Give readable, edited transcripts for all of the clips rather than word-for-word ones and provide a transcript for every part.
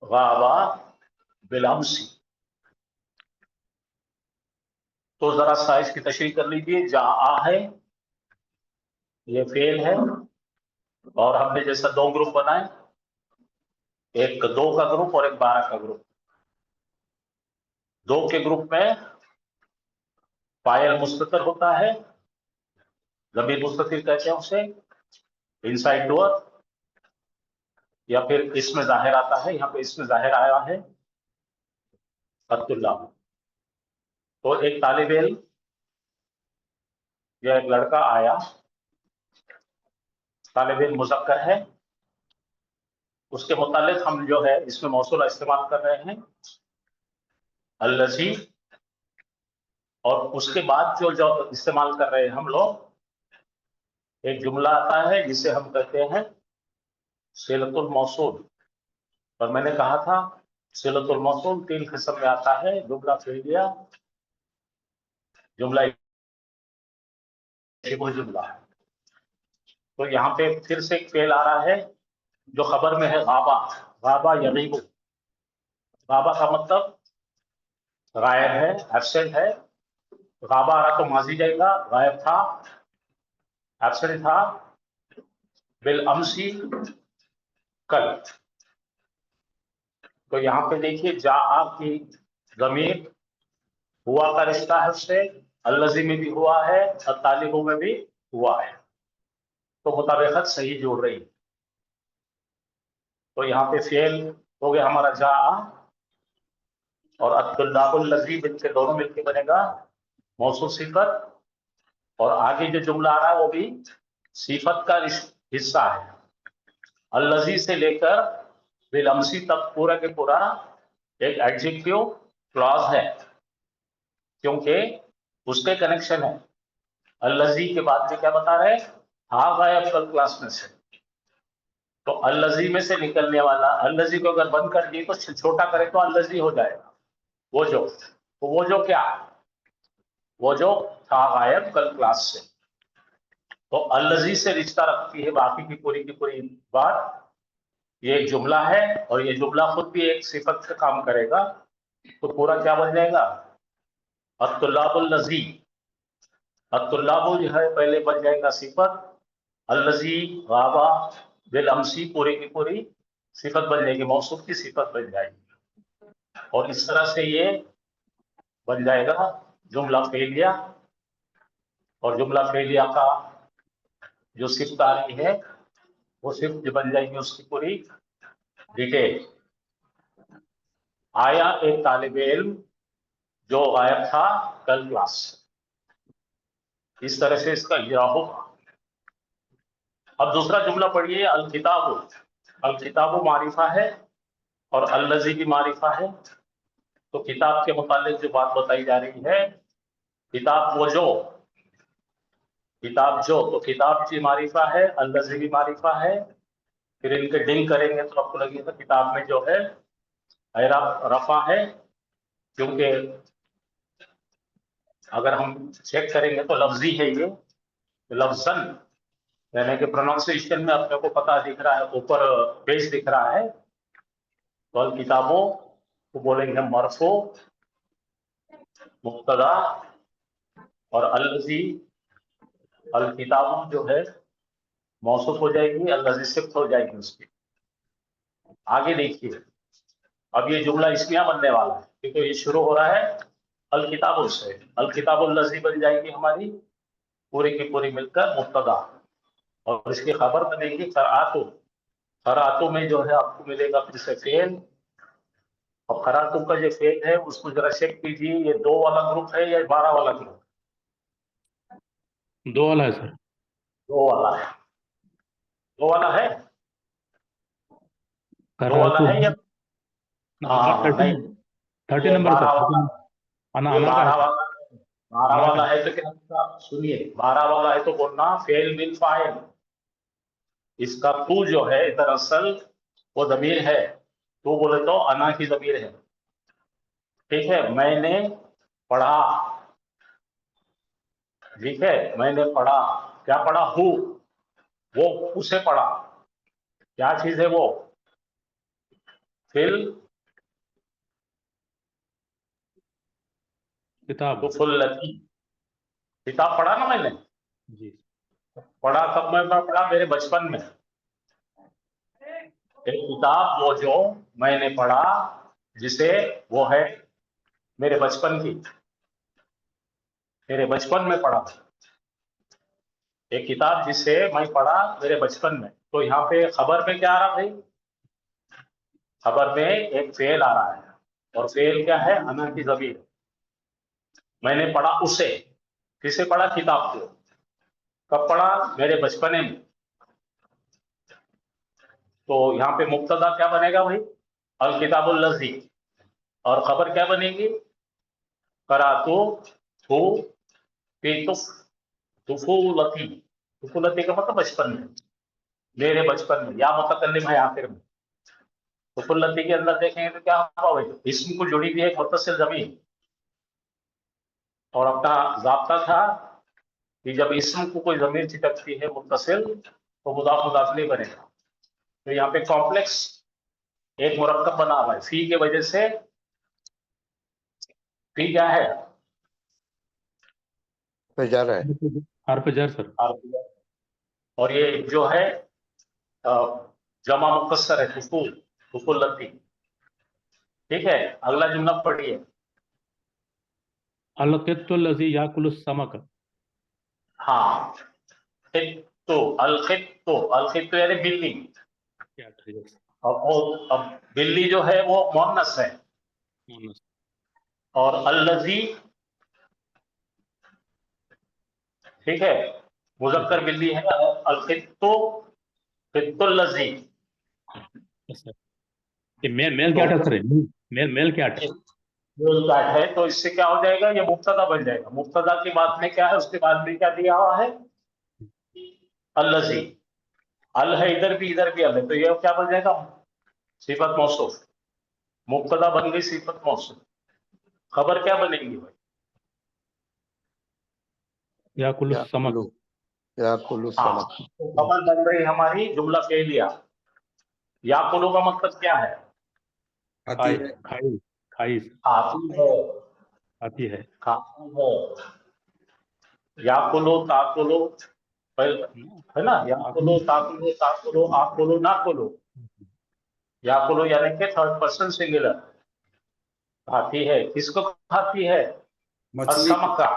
गाबा बिलअमसी। तो जरा सा इसकी तशरीह कर लीजिए। जहाँ है ये फेल है, और हमने जैसा दो ग्रुप बनाए, एक 2 का ग्रुप और एक 12 का ग्रुप। 2 के ग्रुप में फाइल मुस्ततिर होता है, ज़मीर मुस्ततिर कहते हैं उसे, इनसाइड डोर, या फिर इसमें जाहिर आता है। यहाँ पे इसमें जाहिर आया है अब्दुल्ला। तो एक तालिब इल्म या एक लड़का आया, तालिब इल्म मुज़क्कर है, उसके मुतालिक हम जो है इसमें मौसूला इस्तेमाल कर रहे हैं अल्लज़ी, और उसके बाद जो इस्तेमाल कर रहे हैं हम लोग, एक जुमला आता है जिसे हम कहते हैं सिलतुल मौसूल। और मैंने कहा था सिलतुल मौसूल 3 किस्म में आता है, जुमला फिलिया, जुमला जुमला है। तो यहाँ पे फिर से एक फेल आ रहा है जो खबर में है गाबा, गाबा यगीबु। गाबा का मतलब गायब है, एब्सेंट है। गाबा आ रहा तो माजी जाएगा, गायब था, एब्सेंट था। बिल अमसी, कल। तो यहाँ पे देखिए जा आपकी ज़मीर हुआ का रिश्ता है उससे, अल्लज़ी में भी हुआ है और तालिबों में भी हुआ है, तो मुताबिकत सही जोड़ रही है। तो यहाँ पे फेल हो गया हमारा जा, और अब्दुल्लाहुल्लज़ी मिलके दोनों मिलके बनेगा मौसूल सिफत, और आगे जो जुमला आ रहा है वो भी सिफत का हिस्सा है। अल्लज़ी से लेकर बिलअमसी तक पूरा के पूरा एक एडजेक्टिव क्लॉज है, क्योंकि उसके कनेक्शन है। अल्लज़ी के बाद में क्या बता रहे हैं, हाँ गायब कल क्लास में से। तो अल्लज़ी में से निकलने वाला, अल्लज़ी को अगर बंद कर दिए तो छोटा करें तो अल्लज़ी हो जाएगा, वो जो, तो वो जो क्या, वो जो था गायब कल क्लास से। तो अल्लज़ी से रिश्ता रखती है बाकी की पूरी बात। ये एक जुमला है और ये जुमला खुद भी एक सिफत से काम करेगा, तो पूरा क्या बन जाएगा, अत्तुल्लाबुल्लज़ी। अत्तुल्लाबु जो है पहले बन जाएगा सिफत, अल्लज़ी गाबा बिल अमसी पूरी की पूरी सिफत बन जाएगी, मौसूफ की सिफत बन जाएगी। और इस तरह से ये बन जाएगा जुमला फेलिया। और जुमला फेलिया का जो सिफ्त आ रही है वो सिर्फ बन जाएगी उसकी पूरी डिटेल। आया एक तालिब इल्म जो गायब था कल क्लास, इस तरह से इसका इजरा होगा। अब दूसरा जुमला पढ़िए, अल किताबु। अल किताबु मारिफा है और अल्लज़ी भी मारिफा है। तो किताब के मुतालिक जो बात बताई जा रही है, किताब वो जो, किताब जो, तो किताब की मारिफा है, अल्लज़ी भी मारिफा है। फिर इनके डिंग करेंगे तो आपको लगेगा किताब में जो है रफा है, क्योंकि अगर हम चेक करेंगे तो लफ्जी है ये, लफ्जन, यानी कि प्रोनाउंसिएशन में अपने को पता दिख रहा है, ऊपर पेज दिख रहा है। तो अल किताबों को बोलेंगे मरफू मुब्तदा, और अल्लज़ी, अल किताबों जो है मौसूफ हो जाएगी, अल्लज़ी सिफ्त हो जाएगी उसकी। आगे देखिए, अब ये जुमला इसमें बनने वाला है क्योंकि ये शुरू हो रहा है अल किताबुल से। अल किताबुल्लज़ी बन जाएगी हमारी पूरी की पूरी मिलकर मुब्तदा, और इसकी खबर बनेगी क़राअतु। क़राअतु में जो है आपको मिलेगा फिर से फेल, और क़राअतु का जो फेल है उसको जरा चेक कीजिए, ये 2 वाला ग्रुप है या 12 वाला ग्रुप? 2 वाला है सर। 2 वाला है। 2 वाला है, 2 वाला करातू है या, हाँ 30 नहीं, 30 ये नंबर 12 सर। वाला, अना ये अना का है 12 सर। वाला, 12 अना का वाला है। है तो क्या होगा? सुनिए, 12 वाला है तो बोलना फेल बिल फाइल। इसका तू जो है दरअसल वो ज़मीर है, तू बोले तो अना की ज़मीर है। ठीक है, मैंने पढ़ा, ठीक है, मैंने पढ़ा, क्या पढ़ा, हूँ, वो उसे पढ़ा, क्या चीज है वो, फिल किताब तुफुल्लती। किताब पढ़ा ना मैंने, जी। पढ़ा कब मैं पढ़ा? मेरे बचपन में। एक किताब वो जो मैंने पढ़ा, जिसे वो है मेरे बचपन की, मेरे बचपन में पढ़ा था एक किताब जिसे मैं पढ़ा मेरे बचपन में। तो यहाँ पे खबर में क्या आ रहा भाई? खबर में एक फेल आ रहा है, और फेल क्या है? अना की ज़मीर। मैंने पढ़ा उसे। किसे पढ़ा? किताब को। कब पढ़ा? मेरे बचपने में। तो यहाँ पे मुब्तदा क्या बनेगा भाई? अल किताबुल लज़ी। और खबर क्या बनेगी? करातु हु फी तुफूलती। तुफूलती का मतलब बचपन में, मेरे बचपन में, या मुतकल्लिम है आखिर में। तुफूलती के अंदर देखेंगे तो क्या हुआ भाई? इसम को जुड़ी हुई है एक मुत्तसिल ज़मीर, और अपना ज़ाब्ता था कि जब इसम को कोई ज़मीर चिटकती है मुत्तसिल, तो मुदाफ मुदाफ नहीं बनेगा। तो यहाँ पे कॉम्प्लेक्स एक मुरक्कब बना हुआ है फी के वजह से। फी क्या है? जार है, हर्फ जर सर। और ये जो है जमा मुकस्सर है, तुफूल, तुफुल्लती। ठीक है, अगला जुमला पढ़िए। अल क़ित्तुल लज़ी याकुलु समक। हाँ, खित्तु, अल खित्तु यानी बिल्ली। क्या है? अब बिल्ली जो है वो मुअन्नस है, और अल्लज़ी, ठीक है, मुज़क्कर बिल्ली है। अल-खित्तु, खित्तुल लज़ी। ये मेल क्या तो सर है? मेल क्या है? है, तो इससे क्या हो जाएगा? ये मुब्तदा बन जाएगा। मुब्तदा की बात में क्या है? उसके बाद में क्या दिया हुआ है? अल्लज़ी। अल है इधर भी अल है, तो ये क्या बन जाएगा? सिफत मौसूफ। मुब्तदा बन गई सिफत मौसूफ। खबर क्या बनेगी भाई? याकुलु समक। याकुलु हाँ, समक। तो खबर बन रही हमारी जुमला फेलिया। याकुलु का मतलब क्या है? खाई खाई खाई खाती है, आती है। खाती है। याकुलु ताकुलु, है ना? याकुलु ताकुलु ताकुलु आकुलु नाकुलु। याकुलु यानी कि थर्ड पर्सन सिंगुलर। खाती है, किसको खाती है? समका,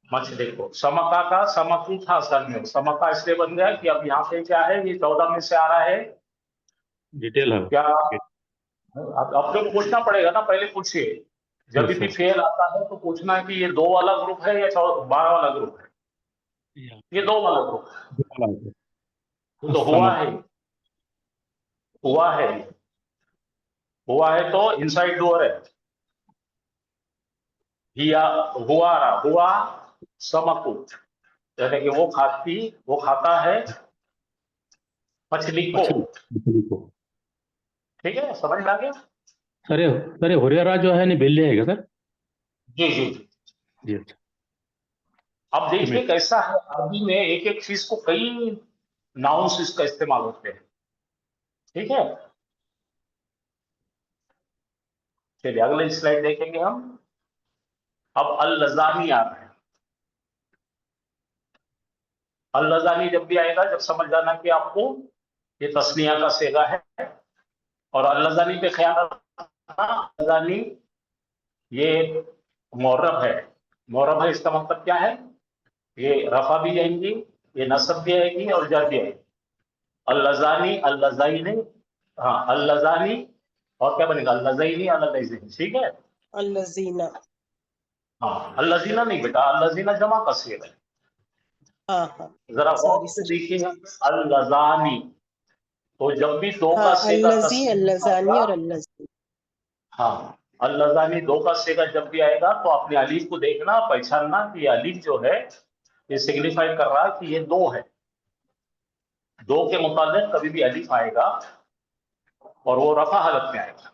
मछली को। समका का समकू था असल में, समका इसलिए बन गया कि अब यहाँ पे क्या है? ये 14 में से आ रहा है डिटेल है। क्या? आप लोग पूछना पड़ेगा ना, पहले पूछिए। जब भी फेल आता है तो पूछना है कि ये 2 वाला ग्रुप है या 12 वाला ग्रुप है। ये 2 वाला ग्रुप तो हुआ है, हुआ है तो इनसाइड डोर है। हिया, हुआ समकु, यानी कि वो खाता है मछली को। ठीक है, समझ में आ गया? सर हुरियरा जो है नहीं बिल्ली है क्या सर? जी जी जी। जी अच्छा। अब देखिए कैसा है, अरबी में एक एक चीज को कई नाउन्स इसका इस्तेमाल होते हैं। ठीक है, चलिए अगले स्लाइड देखेंगे हम। अब अल लज़ानी आ रहा है। अल लज़ानी जब भी आएगा, जब समझ जाना कि आपको ये तस्निया का सेगा है। और अल लज़ानी पे ख्याल रखना, लज़ानी ये मुअर्रब है। मुअर्रब है, इसका मतलब क्या है? ये रफा भी आएंगी, ये नसब भी आएगी और जर भी आएगी। अल लज़ानी, अल लज़ाइनी, हाँ अल लज़ानी, और क्या बनेगा? अल लज़ाइनी, अल लज़ाइनी। ठीक है, अल लज़ीना। हाँ अल लज़ीना नहीं बेटा, अल लज़ीना जमा का सेगा है। हाँ जरा गौर सॉरी से सर। देखिए, अल लज़ानी। तो जब भी 2 का हाँ सेगा अल्लज़ी, अल्लज़ानी और अल्लज़ी। हाँ, अल लज़ानी 2 का सेगा जब भी आएगा तो अपने अलीफ को देखना, पहचानना कि ये अलीफ जो है ये सिग्निफाई कर रहा है कि ये 2 है। 2 के मुताबिक कभी भी अलीफ आएगा और वो रफा हालत में आएगा,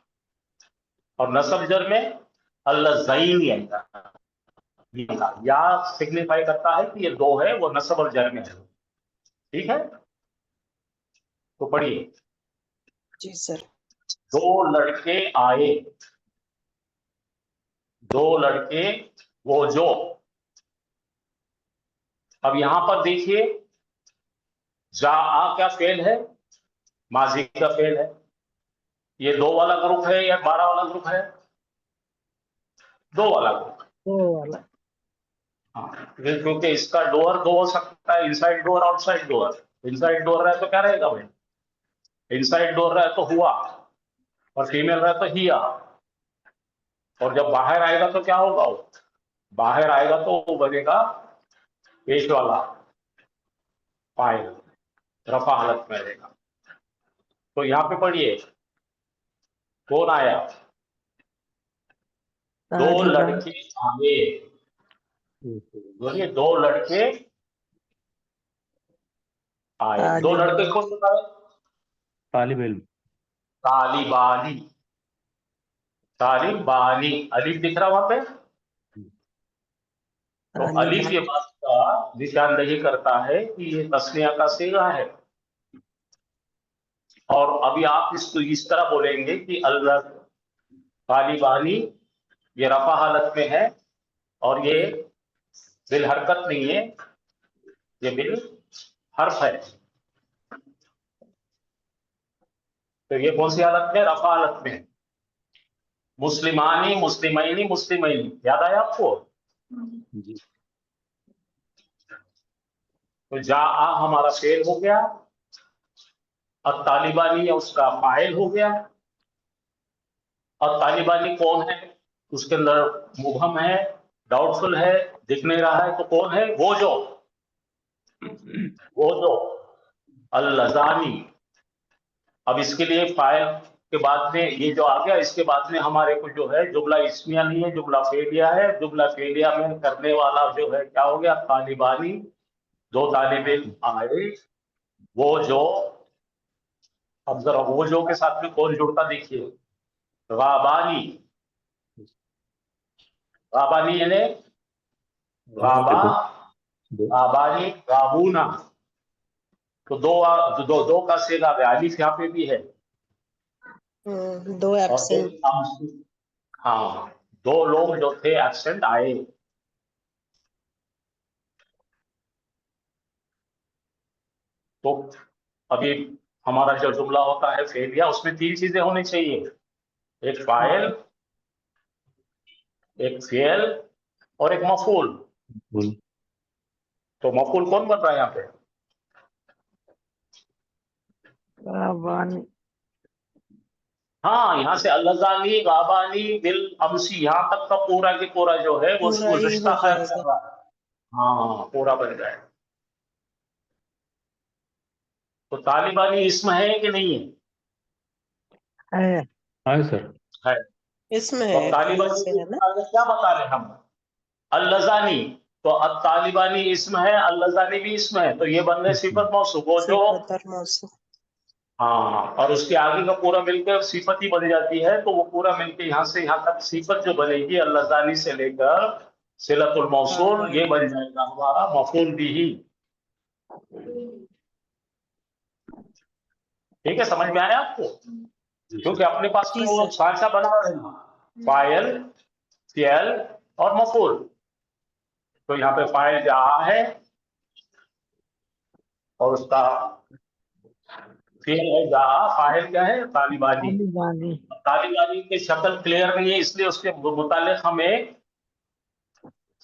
और नसब जर में अल्लज़ाइनी आएगा। या सिग्निफाई करता है कि ये 2 है, वो नसब और जर में है। ठीक है, तो पढ़िए। जी सर। दो लड़के आए, दो लड़के वो जो। अब यहां पर देखिए जा आ क्या फेल है, माजी का फेल है। ये 2 वाला ग्रुप है या 12 वाला ग्रुप है? 2 वाला ग्रुप। दो वाला। हाँ, क्योंकि इसका डोर 2 हो सकता है, inside door outside door. Inside door रहे तो क्या रहेगा भाई? इनसाइड डोर रहे तो हुआ, और फीमेल रहे तो हिया। और जब बाहर आएगा तो क्या होगा? वो बाहर आएगा तो वो बनेगा पेश वाला फाइल, रफा हालत में रहेगा। तो यहाँ पे पढ़िए कौन आया? 2 लड़के आए। बोलिए 2 लड़के आए। 2 लड़के कौन बताए? तालिब इल्म। तालिबानी, तालिबानी। अलीफ दिख रहा वहां पे? तो अलीफ ये बात का निशानदही करता है कि ये तस्निया का सीगा है। और अभी आप इसको इस तरह बोलेंगे कि अल्लाह तालिबानी, ये रफा हालत में है और ये बिल हरकत नहीं है, ये बिल हर्फ है। तो ये कौन सी हालत में? रफा हालत में। मुस्लिमानी, मुस्लिमैनी, मुस्लिमैनी, याद आया आपको? जी। तो जा आ हमारा फेल हो गया, और तालिबानी उसका फाइल हो गया। और तालिबानी कौन है? उसके अंदर मुबहम है, डाउटफुल है, दिख नहीं रहा है। तो कौन है? वो जो अल-लज़ानी। अब इसके लिए फाइल के बाद में ये जो आ गया, इसके बाद में हमारे को जो है जुमला इस्मिया नहीं है, जुमला फेलिया है। जुमला फेलिया में करने वाला जो है क्या हो गया? तालिबानी। 2 तालिब इल्म आए, वो जो। अब जरा वो जो के साथ में कौन जुड़ता देखिए, गाबानी। गाबानी यानी गाबा, गाबानी, गाबूना। तो दो का सेगा अलिफ यहाँ पे भी है। दो और एब्सेंट। हाँ, 2 लोग जो थे एब्सेंट आए। तो अभी हमारा जो जुमला होता है फेलिया, उसमें 3 चीजें होनी चाहिए, एक फाइल, एक फेल और एक मफूल। तो मफूल कौन बन रहा है यहाँ पे? हाँ, यहाँ से अल्लज़ानी, गाबानी, बिल अमसी, यहाँ तक का पूरा के पूरा जो है वो पूरा ही रिश्ता हो कायम जाएगा। कर रहा है। हाँ, पूरा बन जाए। तो तालिबानी इसम है कि नहीं है? हाँ सर। है। इसमें तो है तालिबानी से, के है ना? आगे क्या बता रहे हैं हम? अल्लज़ानी। तो तालिबानी इसम है, अल्लज़ानी भी इसम है, तो ये बन गए सिफत मौसूफ। वो जो सिफत और मौसूफ। हाँ, और उसके आगे का पूरा मिलकर सिफत ही बन जाती है। तो वो पूरा मिलकर यहाँ से यहाँ तक सिफत जो बनेगी अल्लज़ानी से लेकर सिलतुल मौसूल, ये बन जाएगा हमारा मफूल बिही। ठीक है, समझ में आया आपको? क्योंकि अपने पास में जी वो सर। सांचा बना रहे हैं, फाइल, फियल और मफूल। तो यहाँ पे फाइल जा है और उसका फियल है जा। फाइल क्या है? तालिबानी। तालिबानी की शक्ल क्लियर नहीं है, इसलिए उसके मुतालिक हमें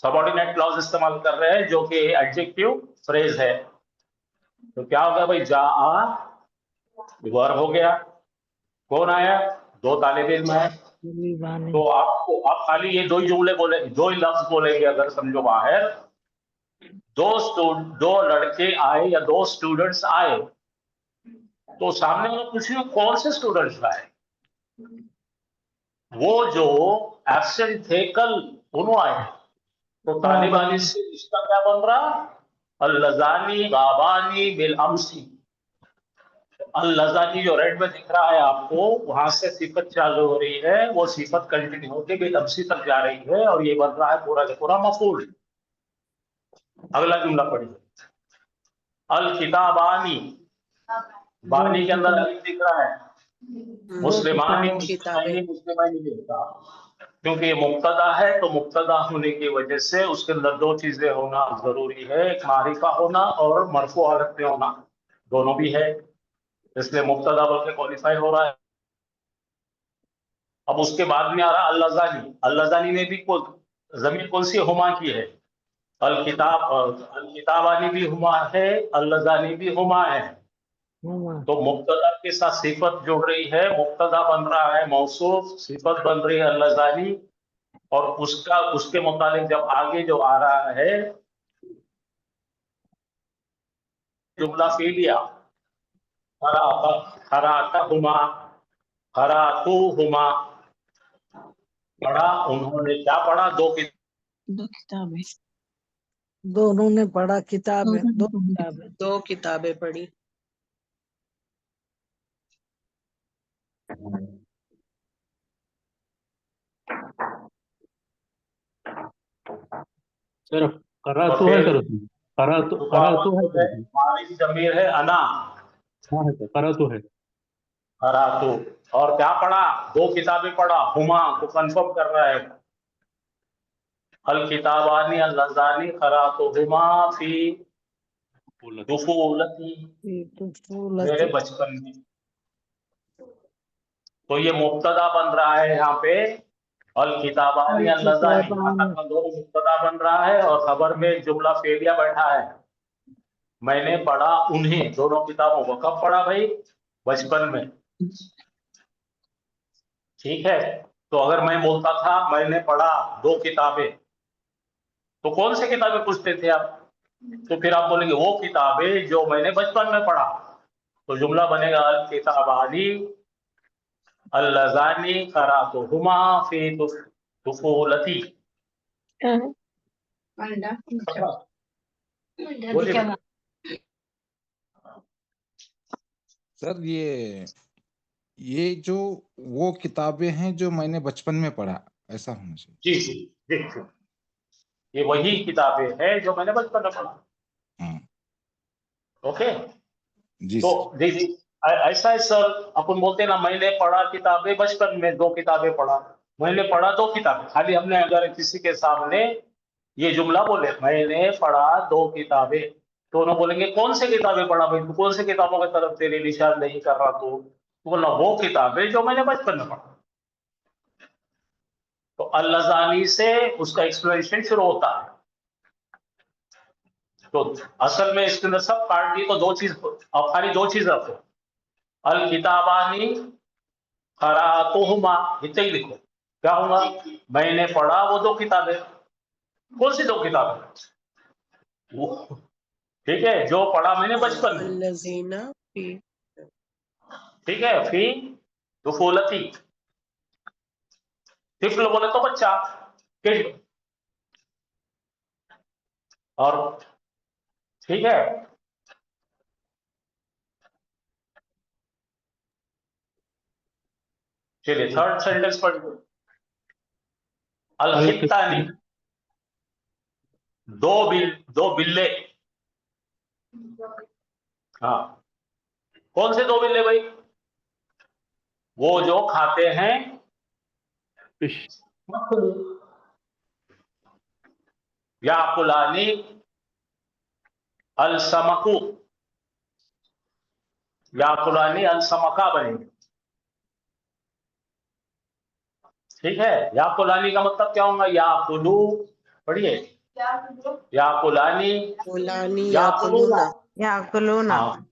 सबऑर्डिनेट क्लॉज इस्तेमाल कर रहे हैं, जो कि एडजेक्टिव फ्रेज है। तो क्या हो गया भाई? जा आ वर्ब हो गया। कौन आया? 2 तालिब इल्म है। तो आपको आप खाली ये 2 ही जुमले बोले, 2 ही लफ्ज बोलेंगे अगर समझो बाहर। 2 लड़के आए या 2 स्टूडेंट्स आए, तो सामने वाला पूछिए कौन से स्टूडेंट्स आए? वो जो एब्सेंट थे कल, उन्होंने आए। तो तालिबानी से इसका क्या बन रहा? अल्लज़ानी, गाबानी, बिल अमसी। अल्लज़ानी जो रेड में दिख रहा है आपको, वहां से सिफत चालू हो रही है, वो सिफत कंटिन्यू होकर बिल अमसी तक जा रही है, और ये बन रहा है पूरा का पूरा मफूल। अगला जुमला पढ़िए। अल किताबानी, बानी के अंदर अलिफ दिख रहा है, मुस्लिमानी किताबें मुस्लिमानी लिखता, क्योंकि ये मुब्तदा है तो मुब्तदा होने की वजह से उसके अंदर दो चीजें होना जरूरी है, एक मारिफा होना और मरफू हालत में होना, दोनों भी है, इसलिए मुब्तदा बल्कि क्वालिफाई हो रहा है। अब उसके बाद में आ रहा अल्लाजानी, अल्लाजानी में भी जमीन कौन सी हुमा की है, अल किताबानी भी हुमा है, अल्लाजानी भी हुमा है, तो मुब्तदा के साथ सिफत जुड़ रही है, मुब्तदा बन रहा है मौसूफ, सिफत बन रही है अल्लाजानी, और उसके मुतालिक जब आगे जो आ रहा है जुमला फेलिया, खरातहुमा, खरातुहुमा, पढ़ा उन्होंने, क्या पढ़ा, दो किताबें दोनों ने पढ़ा किताबें, दो दो किताबें पढ़ी। सर करा तो है सर उसमें, करा तो है सर उसमें। हमारी जमीर है अना, हाँ है सर, करा तो है। खरातु, और क्या पढ़ा, दो किताबें पढ़ा, हुमा को कंफर्म कर रहा है, अल किताबानी अल्लाजानी खरातुहुमा फी दुफूलती, मेरे बचपन में, तो ये मुब्तदा बन रहा है यहाँ पे, अल किताबानी अल्लाजानी, यहाँ तक में दो मुब्तदा बन रहा है और खबर में जुमला फेलिया बैठा है, मैंने पढ़ा उन्हें, दोनों किताबों को, कब पढ़ा भाई, बचपन में, ठीक है। तो अगर मैं बोलता था मैंने पढ़ा दो किताबें, तो कौन सी किताबें पूछते थे आप, तो फिर आप बोलेंगे वो किताबें जो मैंने बचपन में पढ़ा, तो जुमला बनेगा अल किताबानी अल्लाजानी खरातुहुमा फी दुफूलती। बोलिए सर ये जो वो किताबें हैं जो मैंने बचपन में पढ़ा, ऐसा होना चाहिए। जी जी जी, ये वही किताबें हैं जो मैंने बचपन में पढ़ा। हाँ ओके, जी तो सर। जी जी, ऐसा है सर, अपन बोलते हैं ना मैंने पढ़ा किताबें बचपन में, दो किताबें पढ़ा, मैंने पढ़ा दो किताबें, खाली हमने अगर किसी के सामने ये जुमला बोले मैंने पढ़ा दो किताबें, तो उन्होंने बोलेंगे कौन सी किताबें पढ़ा भाई, तू कौन सी किताबों की तरफ तेरी निशानदेही कर रहा, तू बोला वो किताबें जो मैंने बचपन में पढ़ा। तो अल्लाजानी से उसका एक्सप्लेनेशन शुरू होता है, तो असल में इसके अंदर सब काट दी, तो दो चीज, अब खाली दो चीज रखो, अल किताबानी खरातुहुमा, इतना ही लिखो, क्या होगा, मैंने पढ़ा वो दो किताबें, कौन सी दो किताबें, वो, ठीक है, जो पढ़ा मैंने बचपन में, अल्लज़ीना फी, ठीक है, फी दुफूलती, तिफल बोले तो बच्चा, किड, और ठीक है, चलिए थर्ड सेंटेंस पढ़ लो, अल खित्तानी, दो बिल्ले, हाँ, कौन से दो बिल्ले भाई, वो जो खाते हैं फिश, याकुलानी अल समकू, याकुलानी अल समका बनेंगे, ठीक है, याकुलानी का मतलब क्या होगा, याकुलू, पढ़िए, याकुलानी फुलानी याकुलूना, याकुलूना, हाँ,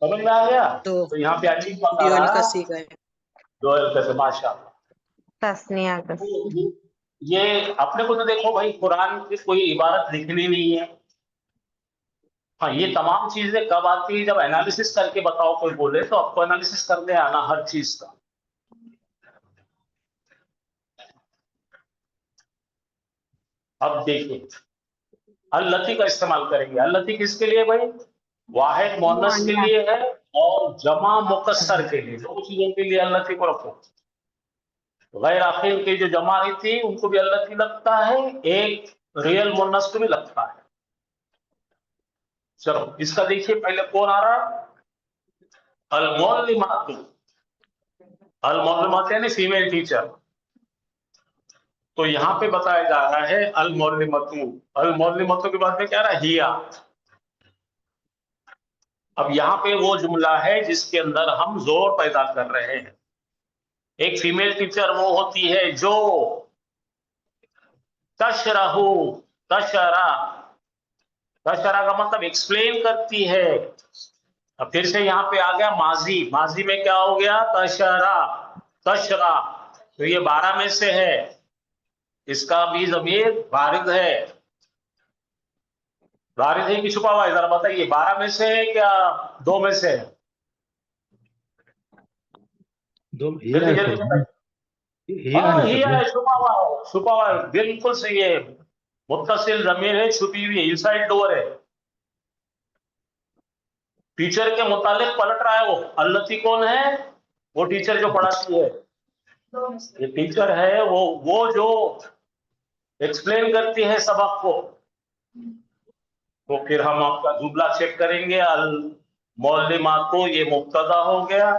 समझ में आ गया, तो तो यहाँ पे अलीफ बता ड्यूअल रहा का है, सीखा है। डोयल का, माशाअल्लाह। तस्निया का। ये अपने को तो देखो भाई, कुरान की कोई इबारत लिखनी नहीं है, हाँ, ये तमाम चीजें कब आती है, जब एनालिसिस करके बताओ, कोई बोले तो आपको एनालिसिस करने आना हर चीज का। अब देखिए, अल्लती का इस्तेमाल करेंगे, अल्लती किसके लिए भाई, वाहिद मुअन्नस के लिए है और जमा मुकस्सर के लिए, दो चीजों के लिए अल्लती को रखो। गैर आखिर की जो जमा ही थी उनको भी अल्लती लगता है, एक रियल मुअन्नस को भी लगता है। चलो इसका देखिए, पहले कौन आ रहा, अल मुअल्लिमातु, अल मोअल्लिमत यानी फीमेल टीचर। तो यहाँ पे बताया जा रहा है अल मोअल्लिमतु, अल मोअल्लिमतु के बाद में क्या रहा हिया। अब यहाँ पे वो जुमला है जिसके अंदर हम जोर पैदा कर रहे हैं। एक फीमेल टीचर वो होती है जो तशरहु, तशरा, तशरा का मतलब एक्सप्लेन करती है। अब फिर से यहाँ पे आ गया माजी, माजी में क्या हो गया तशरा, तशरा, तो ये 12 में से है, इसका भी ज़मीर वारिद है। वारिद है कि छुपा हुआ है, जरा बताइए 12 में से है क्या 2 में से है? दो हिया जल्दी है जल्दी सर, बताइए। हिया हाँ है हिया सर। है, छुपा हुआ है, छुपा हुआ है, बिल्कुल सही है। मुत्तसिल ज़मीर है, छुपी हुई है, इनसाइड डोर है। टीचर के मुतालिक पलट रहा है वो। अल्लती कौन है? वो टीचर जो पढ़ाती है। ये टीचर है वो जो एक्सप्लेन करती है सबक को। तो फिर हम आपका जुमला चेक करेंगे। अल मुअल्लिमातु ये मुब्तदा हो गया,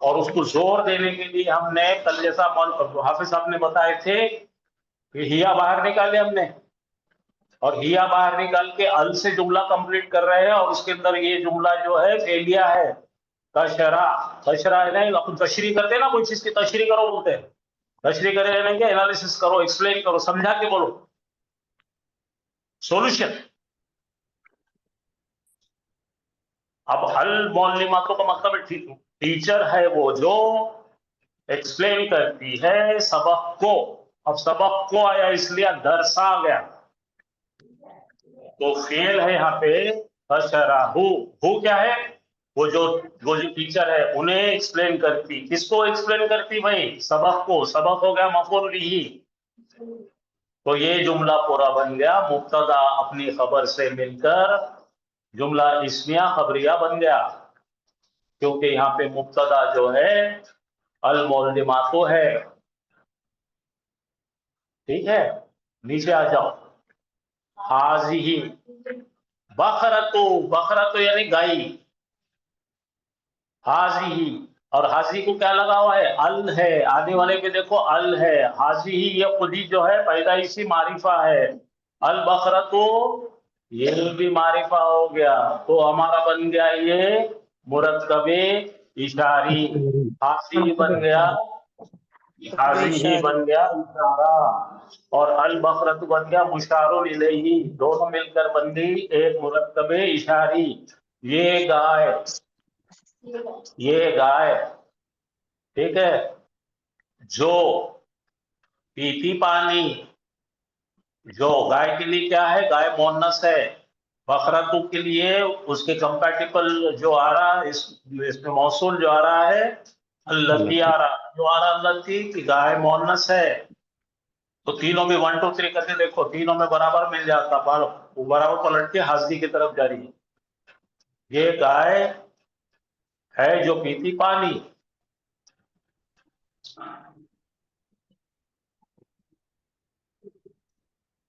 और उसको जोर देने के लिए हमने कल जैसा हाफिज साहब ने बताए थे कि हिया बाहर निकाले हमने, और हिया बाहर निकाल के अल से जुमला कंप्लीट कर रहे हैं, और उसके अंदर ये जुमला जो है फेलिया है। तशरा, तशरा है ना, अपन तशरी करते हैं ना, कोई चीज की तशरी करो बोलते हैं। तशरी करे यानी क्या, एनालिसिस करो, एक्सप्लेन करो, समझा के बोलो, सॉल्यूशन। अब अल मुअल्लिमातु का मतलब टीचर है वो जो एक्सप्लेन करती है सबक को। अब सबक को आया इसलिए दरसा आ गया, तो फेल है यहाँ पे तशराहु। हु क्या है? वो जो टीचर है उन्हें एक्सप्लेन करती। किसको एक्सप्लेन करती भाई? सबक को। सबक हो गया मफूल बिही। तो ये जुमला पूरा बन गया, मुब्तदा अपनी खबर से मिलकर जुमला इस्मिया खबरिया बन गया, क्योंकि यहाँ पे मुब्तदा जो है अल मुअल्लिमातु है। ठीक है, नीचे आ जाओ। हाज़िही बकरतु, बकरतु यानी गाय। हाज़िही, और हाजी को क्या लगा हुआ है? अल है। आने वाले पे देखो अल है। हाज़िही ये खुदी जो है पैदाइशी मारिफा है। अल बकरतु ये भी मारिफा हो गया, तो हमारा बन गया ये मुरक्कबे इशारी। हाज़ी बन गया, हाज़ी ही बन गया इशारा, और अल बकरतु बन गया मुशारुल इलैही। दोनों मिलकर बन गई एक मुरक्कबे इशारी। ये गाय, ये गाय, ठीक है, जो पीती पानी। जो गाय के लिए क्या है? गाय मोन्नस है। बकरतु के लिए उसके कंपैटिबल जो आ रहा है, इसमें मौसूल जो आ रहा है अल्लती आ रहा, जो आ रहा अल्लती की गाय मोन्नस है। तो तीनों में 1 2 3 करके देखो, तीनों में बराबर मिल जाता, वो बराबर पलट के हाज़ी की तरफ जा रही है। ये गाय है जो पीती पानी।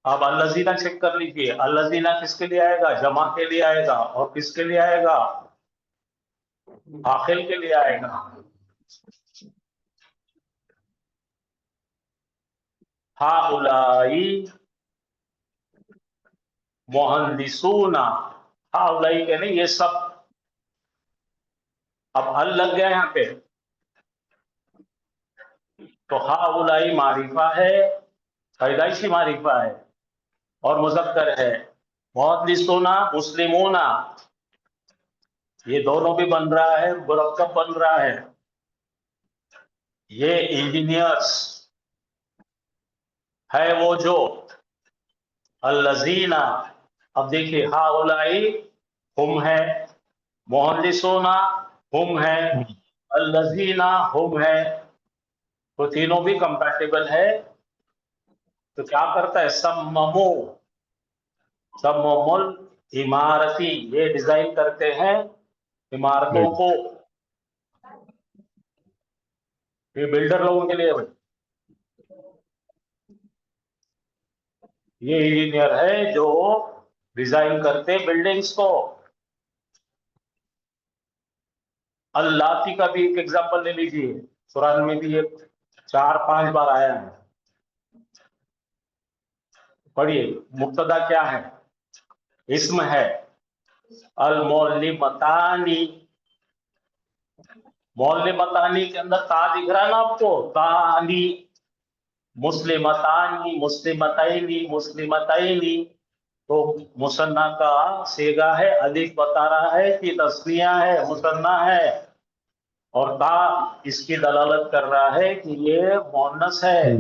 अब अल्लज़ीना चेक कर लीजिए। अल्लज़ीना किसके लिए आएगा? जमा के लिए आएगा, और किसके लिए आएगा? आखिल के लिए आएगा। हाउलाई मुहंदिसूना, हाउलाई के नहीं, ये सब। अब अल लग गया यहाँ पे, तो हाउलाई मारिफा है, पैदाइशी मारिफा है, और मुज़क्कर है। मुहंदिसूना मुस्लिमूना, ये दोनों भी बन रहा है, मुरक्कब बन रहा है। ये इंजीनियर्स है वो जो अल्लज़ीना। अब देखिए हाउलाई हुम है, मुहंदिसूना हुम है, अल्लज़ीना हुम है, तो तीनों भी कंपैटिबल है। तो क्या करता है? सम्ममु, सम्ममुल इमारती, ये डिजाइन करते हैं इमारतों को। ये बिल्डर लोगों के लिए भाई, ये इंजीनियर है जो डिजाइन करते बिल्डिंग्स को। अल्लाती का भी एक एग्जाम्पल ले लीजिए, कुरान में भी ये 4-5 बार आया है। पढ़िए, मुब्तदा क्या है? इस्म है। अल मौलिमतानी, मौलिमतानी के अंदर ता दिख रहा है ना आपको? तानी, मुस्लिमतानी, मुस्लिमतैनी, मुस्लिमतैनी, तो मुसन्ना का सेगा है, अलिफ बता रहा है कि तस्निया है, मुसन्ना है, और ता इसकी दलालत कर रहा है कि ये मुअन्नस है।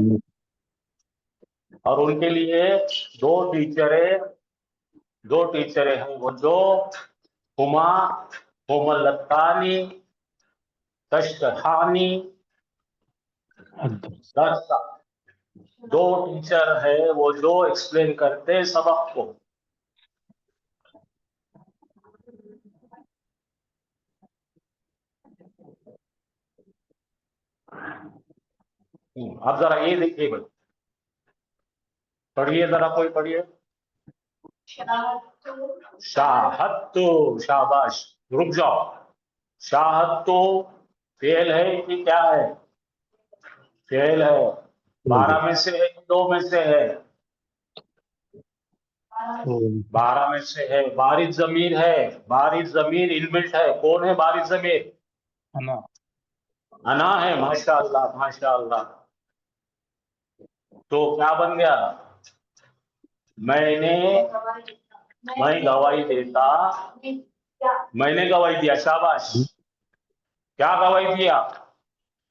और उनके लिए दो टीचरें हैं, वो जो हुमा हुमलतानी तशहानी, दो टीचर है वो जो एक्सप्लेन करते हैं सबक को। अब जरा ये देखिए भाई, पढ़िए जरा, कोई पढ़िए। शाहदतु, शाबाश, रुक जाओ। शाहदतु फेल है कि क्या है? फेल है। 12 में से है कि 2 में से है? 12 में से है। बारिज जमीर है, बारिज जमीर इनबिल्ट है। कौन है बारिज जमीर? अना। अना है। माशाअल्लाह, माशाअल्लाह। तो क्या बन गया? मैं गवाही देता, मैंने गवाही दिया। शाबाश। क्या गवाही दिया?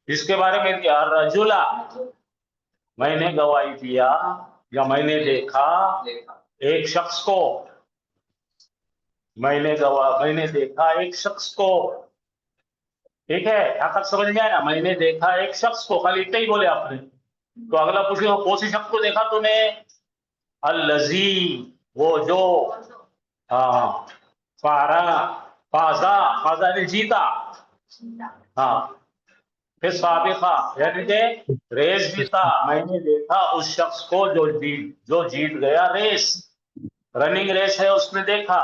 इसके बारे में दिया, रजुला, मैंने गवाही दिया या मैंने देखा एक शख्स को। मैंने देखा एक शख्स को। ठीक है, यहां तक समझ में आया? मैंने देखा एक शख्स को, खाली इतना ही बोले आपने। तो अगला पूछेगा कौन सी शख्स को देखा तूने? अल्लज़ी, वो जो, हाँ, फाजा ने जीता, हाँ। फिर साबिका यानी कि रेस जीता। मैंने देखा उस शख्स को जो जीत गया रेस, रनिंग रेस है उसने देखा।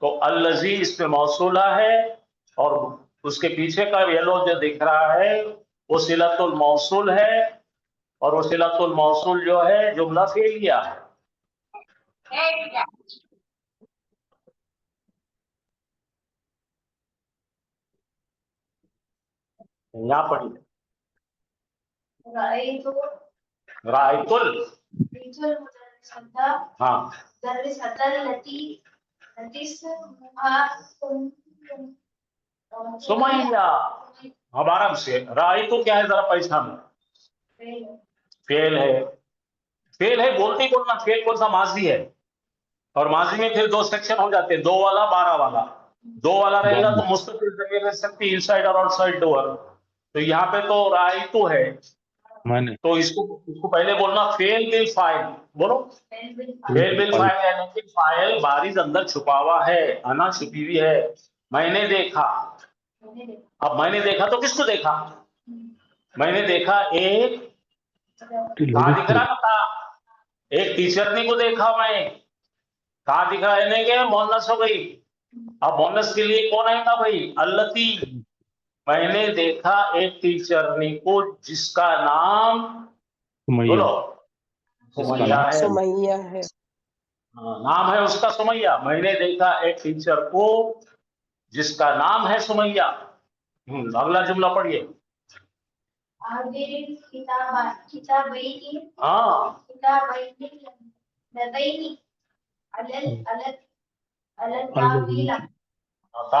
तो अल्लज़ी इसमें मौसूला है, और उसके पीछे का येलो जो दिख रहा है वो सिलतुल मौसूल है, और वो सिलतुल मौसूल जो है जुमला फेलिया है। यहाँ पढ़िए, रायतुल, हाँ, सुमैया। अब आराम से, राय तो क्या है जरा पहचान। फेल है। फेल है बोलते ही बोलना, फेल कौन सा? माजी है। और माजी में फिर 2 सेक्शन हो जाते हैं, 2 वाला 12 वाला। 2 वाला रहेगा तो मुस्तकिल जमीर रह सकती है, इनसाइड और आउटसाइड डोर। तो यहाँ पे तो राय तो है, मैंने, तो इसको पहले बोलना फेल बिल फाइल। बोलो, फेल बिल फाइल यानी कि फाइल बारिज अंदर छुपा हुआ है, अना छुपी हुई है। मैंने देखा, अब मैंने देखा तो किसको देखा? मैंने देखा एक, कहा दिख रहा था, एक टीचरनी को देखा मैं। कहा दिख रहा है नहीं क्या? मोहनस हो गई। अब मोहनस के लिए कौन आएगा भाई? अल्लती। मैंने देखा एक टीचरनी को जिसका नाम, बोलो, सुमैया है। सुमैया है। हाँ, नाम है उसका सुमैया। मैंने देखा एक टीचर को जिसका नाम है सुमैया। अगला जुमला पढ़िए। हाँ,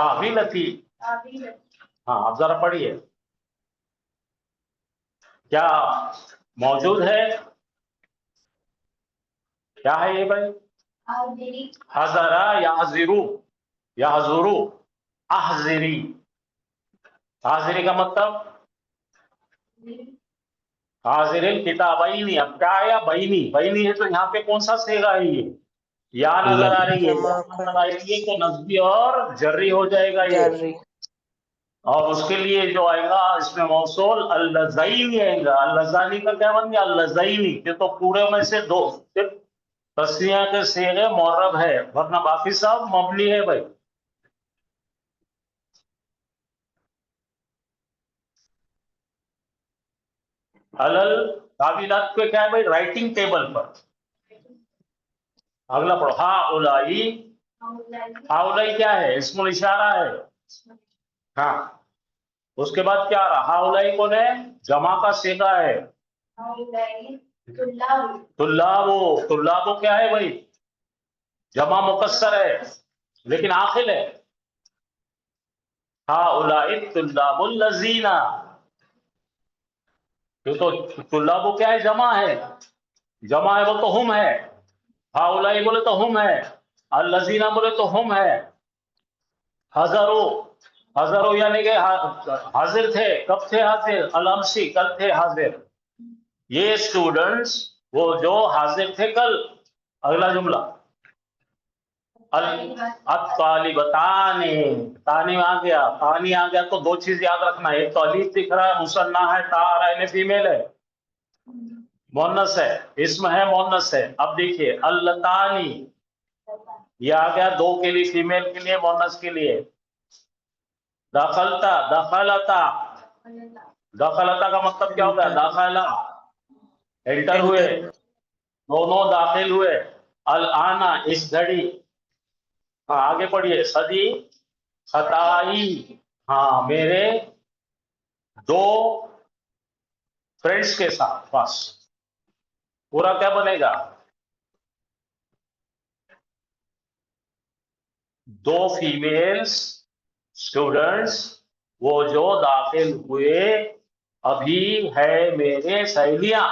काबिलती। हाँ, अब जरा पढ़िए, क्या मौजूद है? क्या है ये भाई? हजरा याजिरू, याजुरू, आहजिरी। हाजिरी का मतलब हाजिरिल किताबैनी। अब क्या आया? बैनी, बैनी है तो यहाँ पे कौन सा सेगा है ये? या नजर आ रही है, या नजर आ रही है तो नस्बी और जर्री हो जाएगा ये। जर्री। और उसके लिए जो आएगा इसमें मौसूल अल्लज़ैनी आएगा। अल्लज़ानी का क्या बन गया? अल्लज़ैनी। ये तो पूरे में से 2 सिर्फ तस्निया के सेगे मुअर्रब है, वरना बाकी सब मबनी है भाई। अलल काबिलात पे क्या है भाई, राइटिंग टेबल पर। अगला पढ़ो, हाउलाई। हाउलाई क्या है, इस्मुल इशारा है। हाँ, उसके बाद क्या आ रहा, हाउलाई कौन है, जमा का सीगा है। तुल्लाबो, तुल्लाबो क्या है भाई, जमा मुकस्सर है लेकिन आखिर है। हाउलाई तुल्लाबुल लजीना, तो तुल्लाबो क्या है, जमा है, जमा है वो तो हम है। हाउलाई बोले तो हम है, अल-लजीना बोले तो हम है। हजरो, हजरो यानी कि हाजिर थे, कब थे हाजिर, अल-अमसी, कल थे हाजिर। ये स्टूडेंट्स वो जो हाजिर थे कल। अगला जुमला, अल-तालिबताने, तानी आ गया, तानी आ गया तो दो चीज याद रखना, एक तो अलीफ दिख रहा है, मुसन्ना है, ता आ रहा है, फीमेल है, मोनस है, इसम है, मोनस है। अब देखिए अल्लतानी, ये आ गया दो के लिए, फीमेल के लिए, मोनस के लिए। दखलता, दखलता, दखलता का मतलब क्या होता है, दाखला, एंटर हुए, एंटर। दोनों दाखिल हुए। अल आना, इस घड़ी। हाँ आगे पढ़िए, सदी खताई, हाँ मेरे दो फ्रेंड्स के साथ, बस पूरा क्या बनेगा, दो फीमेल्स स्टूडेंट्स वो जो दाखिल हुए अभी है मेरे सहेलियां।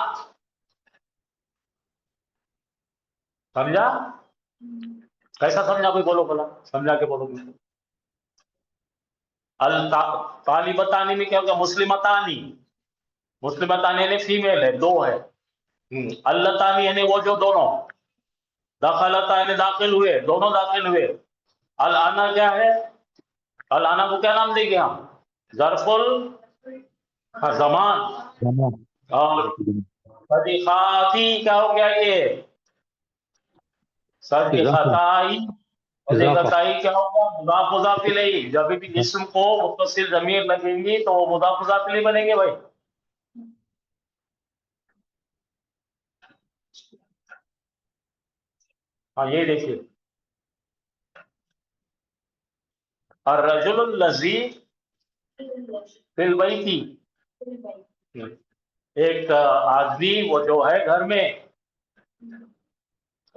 समझा, कैसा समझा, कोई बोलो, बोला समझा के बोलो। अल तालिबतानी में क्या होगा, मुस्लिमतानी, मुस्लिमतानी यानी फीमेल है, दो है। अल्लतानी यानी वो जो दोनों, दखलता यानी दाखिल हुए, दोनों दाखिल हुए। अल आना क्या है, अल आना को क्या नाम देंगे हम, ज़र्फुल ज़मान। और सदीक़ाती क्या हो गया, ये सदीक़ताई, सदीक़ताई क्या होगा, मुज़ाफ़ मुज़ाफ़ इलैही। जब भी जिस्म को मुत्तसिल ज़मीर लगेंगी तो वो मुज़ाफ़ मुज़ाफ़ इलैही बनेंगे भाई। हाँ ये देखिए, अर्रजुलुल लज़ी फिल बैती, एक आदमी वो जो है घर में।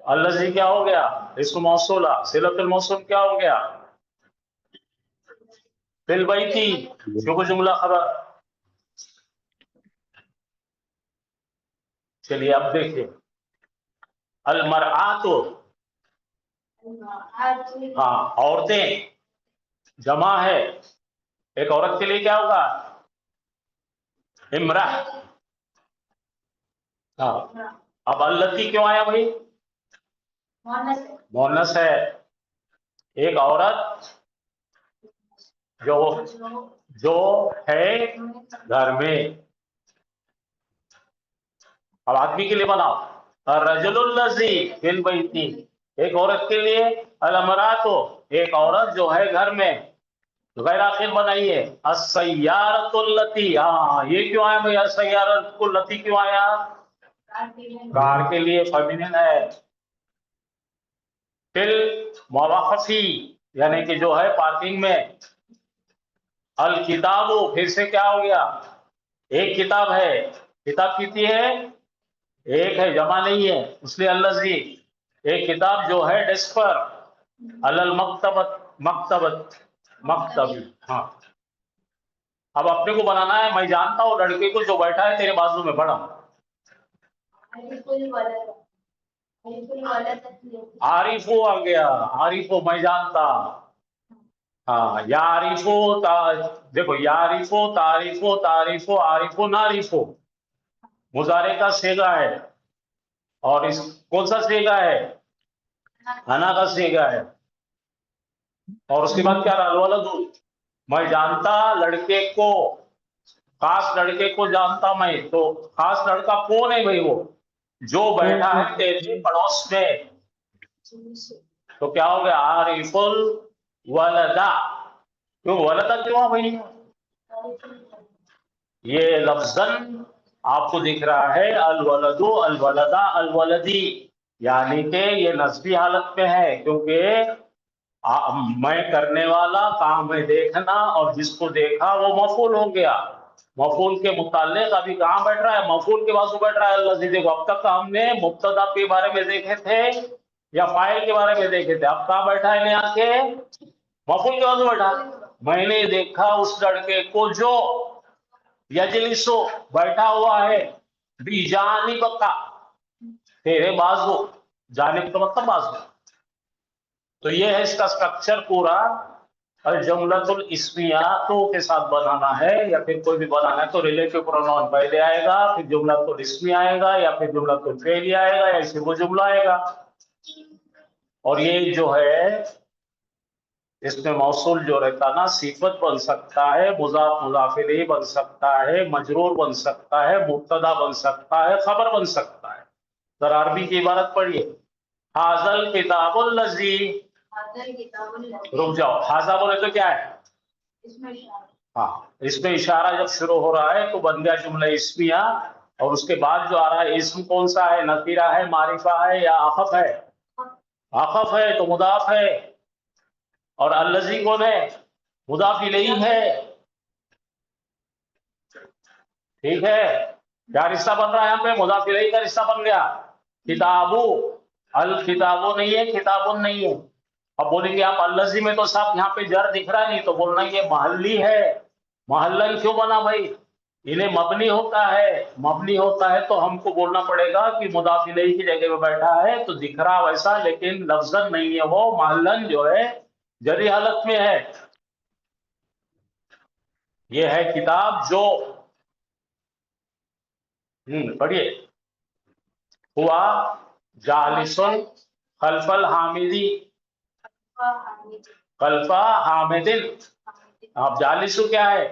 अल्लज़ी क्या हो गया, इसको मौसूला, सिलतुल मौसूल क्या हो गया, फिल बैती, शुभ जुमला खबर। चलिए अब देखिए, अल मरआतु, हाँ औरतें जमा है, एक औरत के लिए क्या होगा, इमरा। हाँ, अब अल्लती क्यों आया भाई, मोनस है, एक औरत जो है घर में। अब आदमी के लिए बनाओ, अर्रजुलुल लज़ी फिल बैती, एक औरत के लिए, अल मरआतु, एक औरत जो है घर में। गैर आखिर बनाइए, अस्सय्यारतुल लती, हाँ ये क्यों आया भाई, अस्सय्यारतुल लती क्यों आया, कार के लिए, फेमिनिन है। फिल मवाक़फ़ी यानी कि जो है पार्किंग में। अल किताबु, फिर से क्या हो गया, एक किताब है, किताब कितनी है, एक है, जमा नहीं है, इसलिए अल्लज़ी, एक किताब जो है डेस्क पर। अलल मकतबत, मकतबत, मकतबी, हाँ। अब अपने को बनाना है, मैं जानता हूँ लड़के को जो बैठा है तेरे बाजू में, पढ़ा, आरिफो आ गया, आरिफो मैं जानता। हाँ यारिफो, देखो यारिफो, तारिफो, तारिफो, आरिफो, नारिफो, मुजारे का सेगा है। और इस कौन सा सेगा है, अना का सेगा है। और उसके बाद क्या रहा, वलदु, मैं जानता लड़के को, खास लड़के को जानता मैं, तो खास लड़का कौन है भाई, वो जो बैठा है तेरे पड़ोस में। तो क्या हो गया, आरिफुल वलदा, क्यों वलदा क्यों भाई, ये लफ्जन आपको दिख रहा है अल वलदु अल वलदा अल वलदी, यानी कि ये नस्बी हालत में है, क्योंकि मैं करने वाला, काम में देखना, और जिसको देखा वो मफूल हो गया। मफूल के मुताल्लिक अभी कहाँ बैठ रहा है? मफूल के बाजू बैठ रहा है अल्लज़ी। देखो, अब तक हमने मुब्तदा के बारे में देखे थे या फाइल के बारे में देखे थे, अब कहाँ बैठा है ले आके? मफूल के बाजू बैठा। मैंने देखा उस लड़के को जो यजलिसो बैठा हुआ है, बिजानिब का, तेरे बाजू, जानिब का मतलब बाजू। तो ये है इसका स्ट्रक्चर पूरा। और जुमलतुल इस्मिया तो के साथ बनाना है या फिर कोई भी बनाना है तो रिलेटिव प्रोनाउन पहले आएगा, फिर जुमलतुल इस्मी आएगा, या फिर जुमलतुल फेली आएगा, या इसी वो जुमला आएगा। और ये जो है इसमें मौसूल जो रहता ना, सिफत बन सकता है, मुजाफ मुजाफ इलैहि बन सकता है, मजरूर बन सकता है, मुब्तदा बन सकता है, खबर बन सकता है। जरा अरबी की इबारत पढ़िए। हाजल किताबुल लज़ी, रुक जाओ, हाजा बोले तो क्या है? हाँ, इसमें इशारा जब शुरू हो रहा है तो बन गया जुमला इस्मिया। और उसके बाद जो आ रहा है इस्म कौन सा है? नकीरा है, मारिफा है, या आखफ है? आखफ है तो मुदाफ है। और अल्लज़ी कौन है? मुदाफ इलैहि है। ठीक है, क्या रिश्ता बन रहा है यहाँ पे? मुदाफ इलैहि का रिश्ता बन गया। किताबु, अल किताबु नहीं है, किताबुन नहीं है। अब बोलेंगे आप अल्लज़ी में तो साहब यहाँ पे जर दिख रहा नहीं, तो बोलना ये महल्ली है। महल्लन क्यों बना भाई? इन्हें मबनी होता है, मबनी होता है तो हमको बोलना पड़ेगा कि मुदाफ इलैहि की जगह पे बैठा है, तो दिख रहा वैसा लेकिन लफ्ज़न नहीं है वो। महल्लन जो है जरी हालत में है। ये है किताब जो, पढ़िए। हुआ जालिसुन खल्फल हामिदी, खल्फा हामिदिन। अब जालिसु क्या है?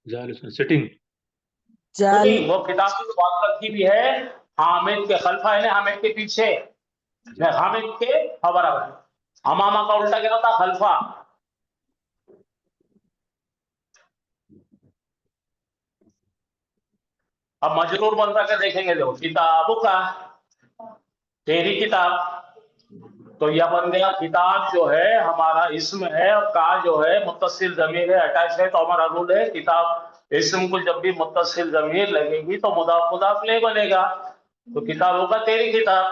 सिटिंग। वो किताब की बात रखी भी है, हामिद के खल्फा है ना, हामिद के पीछे, हामिद के खबर। अमामा का उल्टा क्या होता? खल्फा। अब मजरूर बनता क्या देखेंगे, देखो, किताबु का, तेरी किताब। तो यह बन गया किताब जो है हमारा इस्म है, और का जो है मुत्तसिल ज़मीर है, अटैच है। तो हमारा रूल है किताब इस्म को जब भी मुत्तसिल ज़मीर लगेगी तो मुदाफ मुदाफ ले बनेगा। तो किताब होगा तेरी किताब।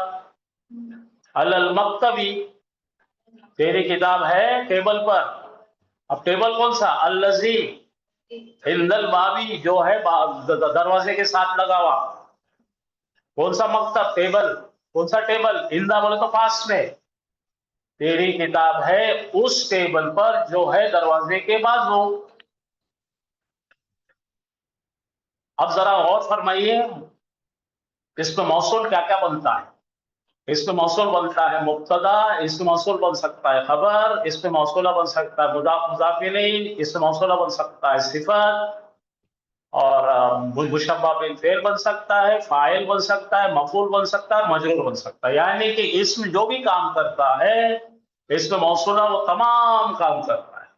अल मक्तबी, तेरी किताब है टेबल पर। अब टेबल कौन सा? अल्लज़ी इंदल बाबी, जो है दरवाजे के साथ लगा हुआ। कौन सा मक्तब? टेबल। कौन सा टेबल? इंदा बोले तो पास में। तेरी किताब है उस टेबल पर जो है दरवाजे के बाजू। अब जरा गौर फरमाइए, इसमें मौसूल क्या क्या बनता है? इसमें मौसूल बनता है मुब्तदा, इसमें मौसूल बन सकता है खबर, इसमें मौसूला बन सकता है मुदाफ मुदाफ इलैहि, इसमें मौसूला बन सकता है सिफत, और मुशब्बा बिल फेल बन सकता है, फाइल बन सकता है, मफूल बन सकता है, मजरूर बन सकता है। यानी कि इसमें जो भी काम करता है इसमें मौसूला वो तमाम काम करता है।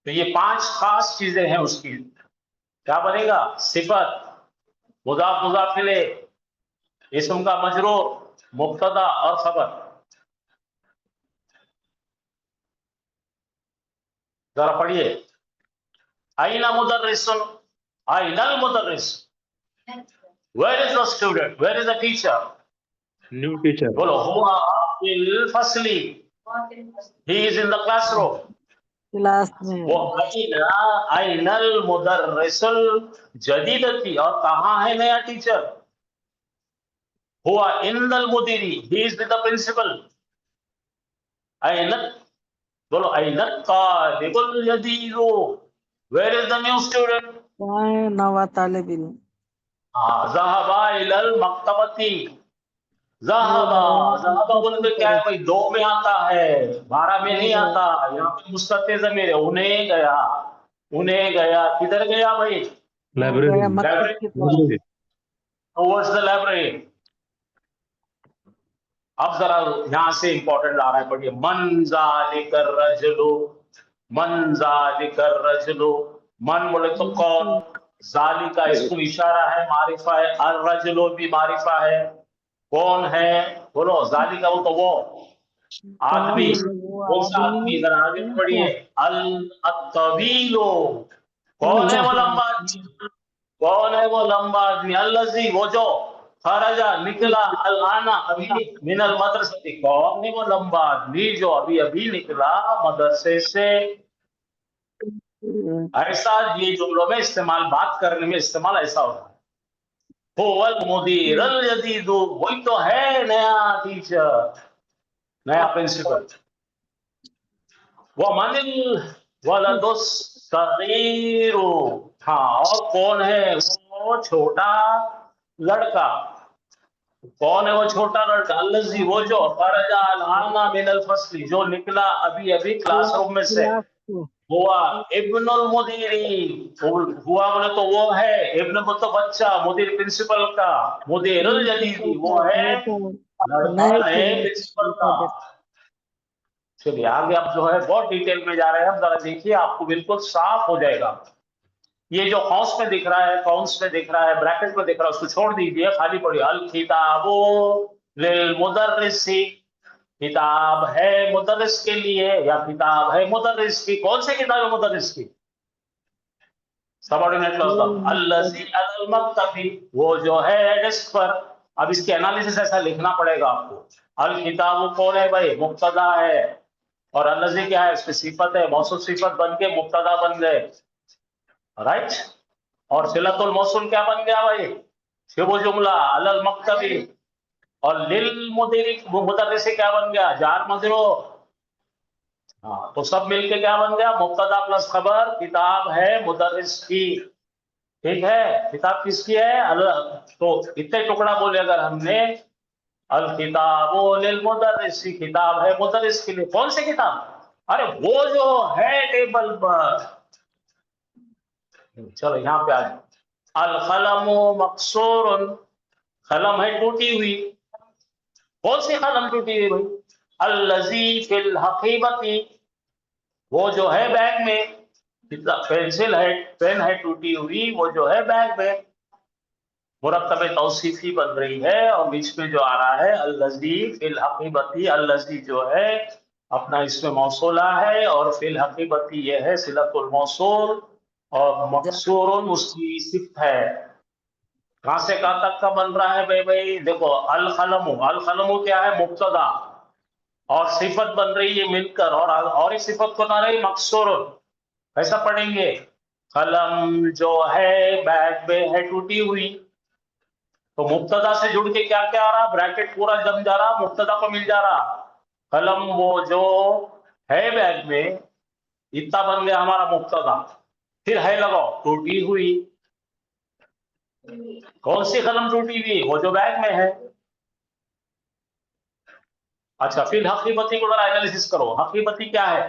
तो ये 5 खास चीजें हैं उसकी। क्या बनेगा? सिफत, मुदाफ मुदाफ इलैहि, इस्म का मजरूर, मुब्तदा और खबर। जरा पढ़िए। आइना मुदर्रिसुन, आइनल मुदर्रिस, where is the student, where is the teacher? New teacher. बोलो। हुआ फिल फसली, he is in the classroom. Class में। वो आइना, आइनल मुदर्रिसुल जदीदती, और कहाँ है नया टीचर? हुआ इंदल मुदीरी, he is with the principal. आइनत, बोलो, आइनत तालिबुल जदीदु, where is the new student? नवा तालिबिन। ज़हबा इलल मक्तबती, ज़हबा बोले तो क्या है भाई? 2 में आता है, 12 में नहीं आता। यहाँ पे मुस्ततिर ज़मीर है। उन्हें गया, उन्हें गया, किधर गया भाई? Library. Library, towards the library. अब जरा यहां से इंपॉर्टेंट आ रहा है, पढ़िए। मन ज़ालिकर रजुलु, मन ज़ालिकर रजुलु, मन बोले तो कौन, ज़ालिका इसको इशारा है, मारिफा है, अल रजुलु भी मारिफा है, कौन है बोलो, ज़ालिका वो तो वो आदमी, वो कौन सा आदमी, जरा आगे बढ़िए, अल अत्तवीलो, कौन है वो लंबा आदमी, कौन है वो लंबा आदमी, अल्लज़ी वो जो खरजा निकला, अल आना अभी मिनल मदरसे, कौन है वो लंबा आदमी जो अभी अभी निकला मदरसे से। ऐसा ये जुमलों में इस्तेमाल, बात करने में इस्तेमाल ऐसा होता है। हुवल मुदीरुल जदीदु, वही तो है नया टीचर, नया प्रिंसिपल। वो मनिल वलदुस सगीरु, हाँ, और कौन है वो छोटा लड़का, कौन है वो छोटा लड़का, अल्लज़ी वो जो खरजा अल आना मिनल फस्ली, जो निकला अभी अभी क्लासरूम में से, हुआ इब्नुल मुदीरी, हुआ बोले तो वो है, इब्न बोले तो बच्चा, मुदीर प्रिंसिपल का, मुदीरुल जदीदी वो है लड़का नए प्रिंसिपल का। चलिए आगे आप जो है बहुत डिटेल में जा रहे हैं, हम जरा देखिए, आपको बिल्कुल साफ हो जाएगा। ये जो कौंस में दिख रहा है, कौंस में दिख रहा है, ब्रैकेट में दिख रहा है, उसको छोड़ दीजिए, खाली पढ़िए, अल किताबु लिल मुदर्रिसी, किताब है मुदर्रिस के लिए, या किताब है मुदर्रिस की, कौन सी किताब है मुदर्रिस की, सबऑर्डिनेट क्लॉज का, अल्लज़ी अलल मक्तबी वो जो है डेस्क पर। अब इसके एनालिसिस ऐसा लिखना पड़ेगा आपको, अल किताबु कौन है भाई, मुब्तदा है, और अल्लज़ी क्या है, इसकी सिफत है, मौसूफ सिफत बन के मुब्तदा बन गए, राइट। और सिलतुल मौसूल क्या बन गया भाई, शिबु जुमला अलल मक्तबी, और लिल मुदर्रिस क्या बन गया, जार मजरूर। हाँ, तो सब मिलके क्या बन गया, मुब्तदा प्लस खबर, किताब है मुदर्रिस की, ठीक है, किताब किसकी है, तो इतने टुकड़ा बोले अगर हमने, अल किताबु लिल मुदर्रिस, किताब है मुदर्रिस के लिए, कौन सी किताब, अरे वो जो है टेबल पर। चलो यहाँ पे आ जाओ, अल कलमु मकसूरुन, कलम है टूटी हुई, कौन सी कलम टूटी हुई भाई, अल्लज़ी फिल हकीबती वो जो है बैग में, पेंसिल है, पेन है टूटी हुई, वो जो है बैग में, मुरक्कब तौसीफी बन रही है, और बीच में जो आ रहा है अल्लज़ी फिल हकीबती, अल्लज़ी जो है अपना इसमें मौसूला है, और फिल हकीबती ये है सिलतुल मौसूल, और मकसूरुन उसकी सिफ्त है। कहां से कहां तक का बन रहा है भाई, देखो, अल कलमु क्या है, मुब्तदा, और सिफत बन रही है मिलकर, और इस सिफत को ना रही मकसूरुन, कैसा पढ़ेंगे, कलम जो है बैग में है टूटी हुई, तो मुब्तदा से जुड़ के क्या क्या आ रहा, ब्रैकेट पूरा जम जा रहा, मुब्तदा को मिल जा रहा, कलम वो जो है बैग में, इतना बन गया हमारा मुब्तदा, फिर है लगाओ टूटी हुई, कौन सी कलम टूटी हुई, वो जो बैग में है। अच्छा, फिर हकीबती को जरा एनालिसिस करो, हकीबती क्या है,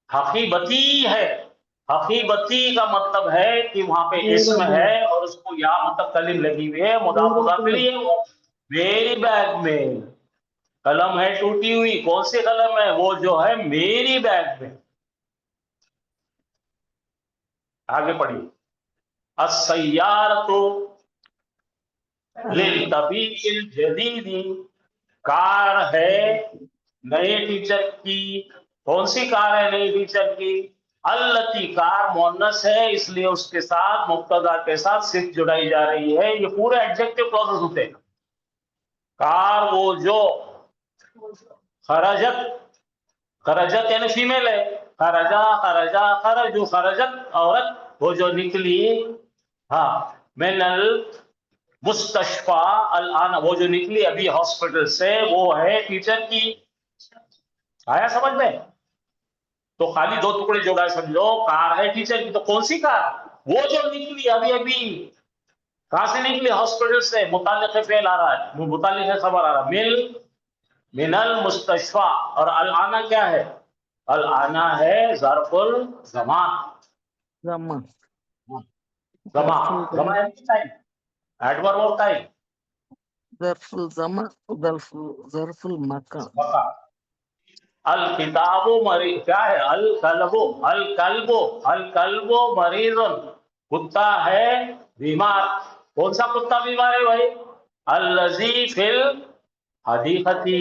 हकीबती है, हकीबती का मतलब है कि वहां पे इस्म है, और उसको या मतलब कलीम लगी हुई है, मुदाफ के लिए, वो मेरी बैग में कलम है टूटी हुई, कौन सी कलम है, वो जो है मेरी बैग में। आगे पढ़िए, अस्सय्यारतु लिल जदीदी, कार है नए टीचर की, कौन सी कार है नई टीचर की, अल्लती कार मुअन्नस है, इसलिए उसके साथ मुब्तदा के साथ सिर्फ जुड़ाई जा रही है, ये पूरे एडजेक्टिव क्लॉजेस होते हैं। कार वो जो, खरजत, खरजत यानी फीमेल है, खरजा खरजा खरजू, खरजत औरत वो जो निकली, हाँ, मिनल मुस्तशफा अल आना वो जो निकली अभी हॉस्पिटल से, वो है टीचर की। आया समझ में, तो खाली दो टुकड़े जोड़ा समझो, कार है टीचर की, तो कौन सी कार, वो जो निकली अभी अभी, कहां से निकली, हॉस्पिटल से, मुतालिक फेल आ रहा है, मुतालिक खबर आ रहा है, मिनल मुस्तशफा, और अल आना क्या है, अल आना है ज़र्फुल ज़मान, जमा ज़मा यानी टाइम, एडवर्ब ऑफ टाइम, ظرف الزمان ظرف المكان. अल किताबो मरी क्या है? अल कल्बो मरीजुन, कुत्ता है बीमार। कौन सा कुत्ता बीमार है भाई? अल्लजी फिल हदीकती,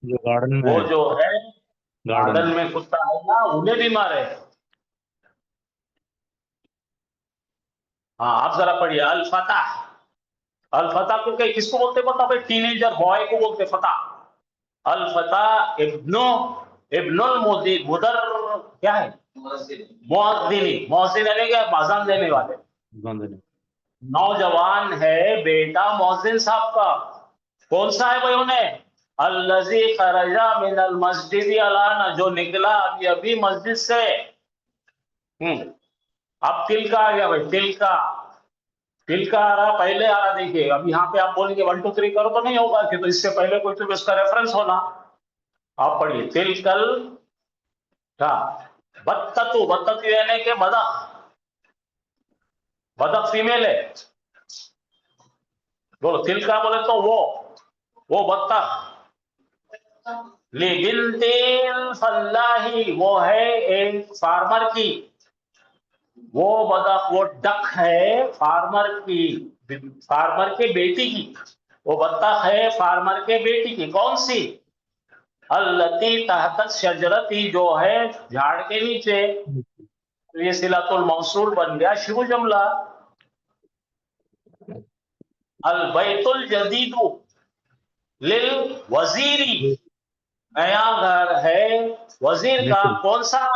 जो गार्डन में वो है, जो है गार्डन गार्डन में कुत्ता है ना, उन्हें बीमार है। हाँ आप जरा पढ़िए। अल फतह, अल फतह को किसको बोलते पता भाई? टीनेजर बॉय को बोलते फतह। अल फतह इब्नुल मुदर क्या है? मोहसिन यानी क्या? अज़ान देने वाले गांधी ने। नौजवान है बेटा मोहसिन साहब का। कौन सा है भाई उन्हें? अल्लज़ी खरजा मिनल मस्जिद अलाना, जो निकला अभी अभी मस्जिद से। अब तिल का आ गया भाई, तिल का आ रहा, पहले आ रहा। देखिए अब यहाँ पे आप बोलेंगे 1 2 3 करो तो नहीं होगा कि, तो इससे पहले कोई तो इसका रेफरेंस होना। आप पढ़िए तिलकल क्या? बत्ततु यानी के बदक फीमेल है। बोलो तिलका बोले तो वो बत्तख। लिबिल्तिल फल्लाही, वो है एक फार्मर की, वो बदक, वो डक है फार्मर के बेटी की। वो बत्तख है फार्मर के बेटी की। कौन सी? अल्लती तहत शजरती, जो है झाड़ के नीचे। तो ये सिलातुल मौसूल बन गया शुरू जुमला। अल बैतुल जदीदु लिल वजीरी, नया घर है वजीर का। कौन सा?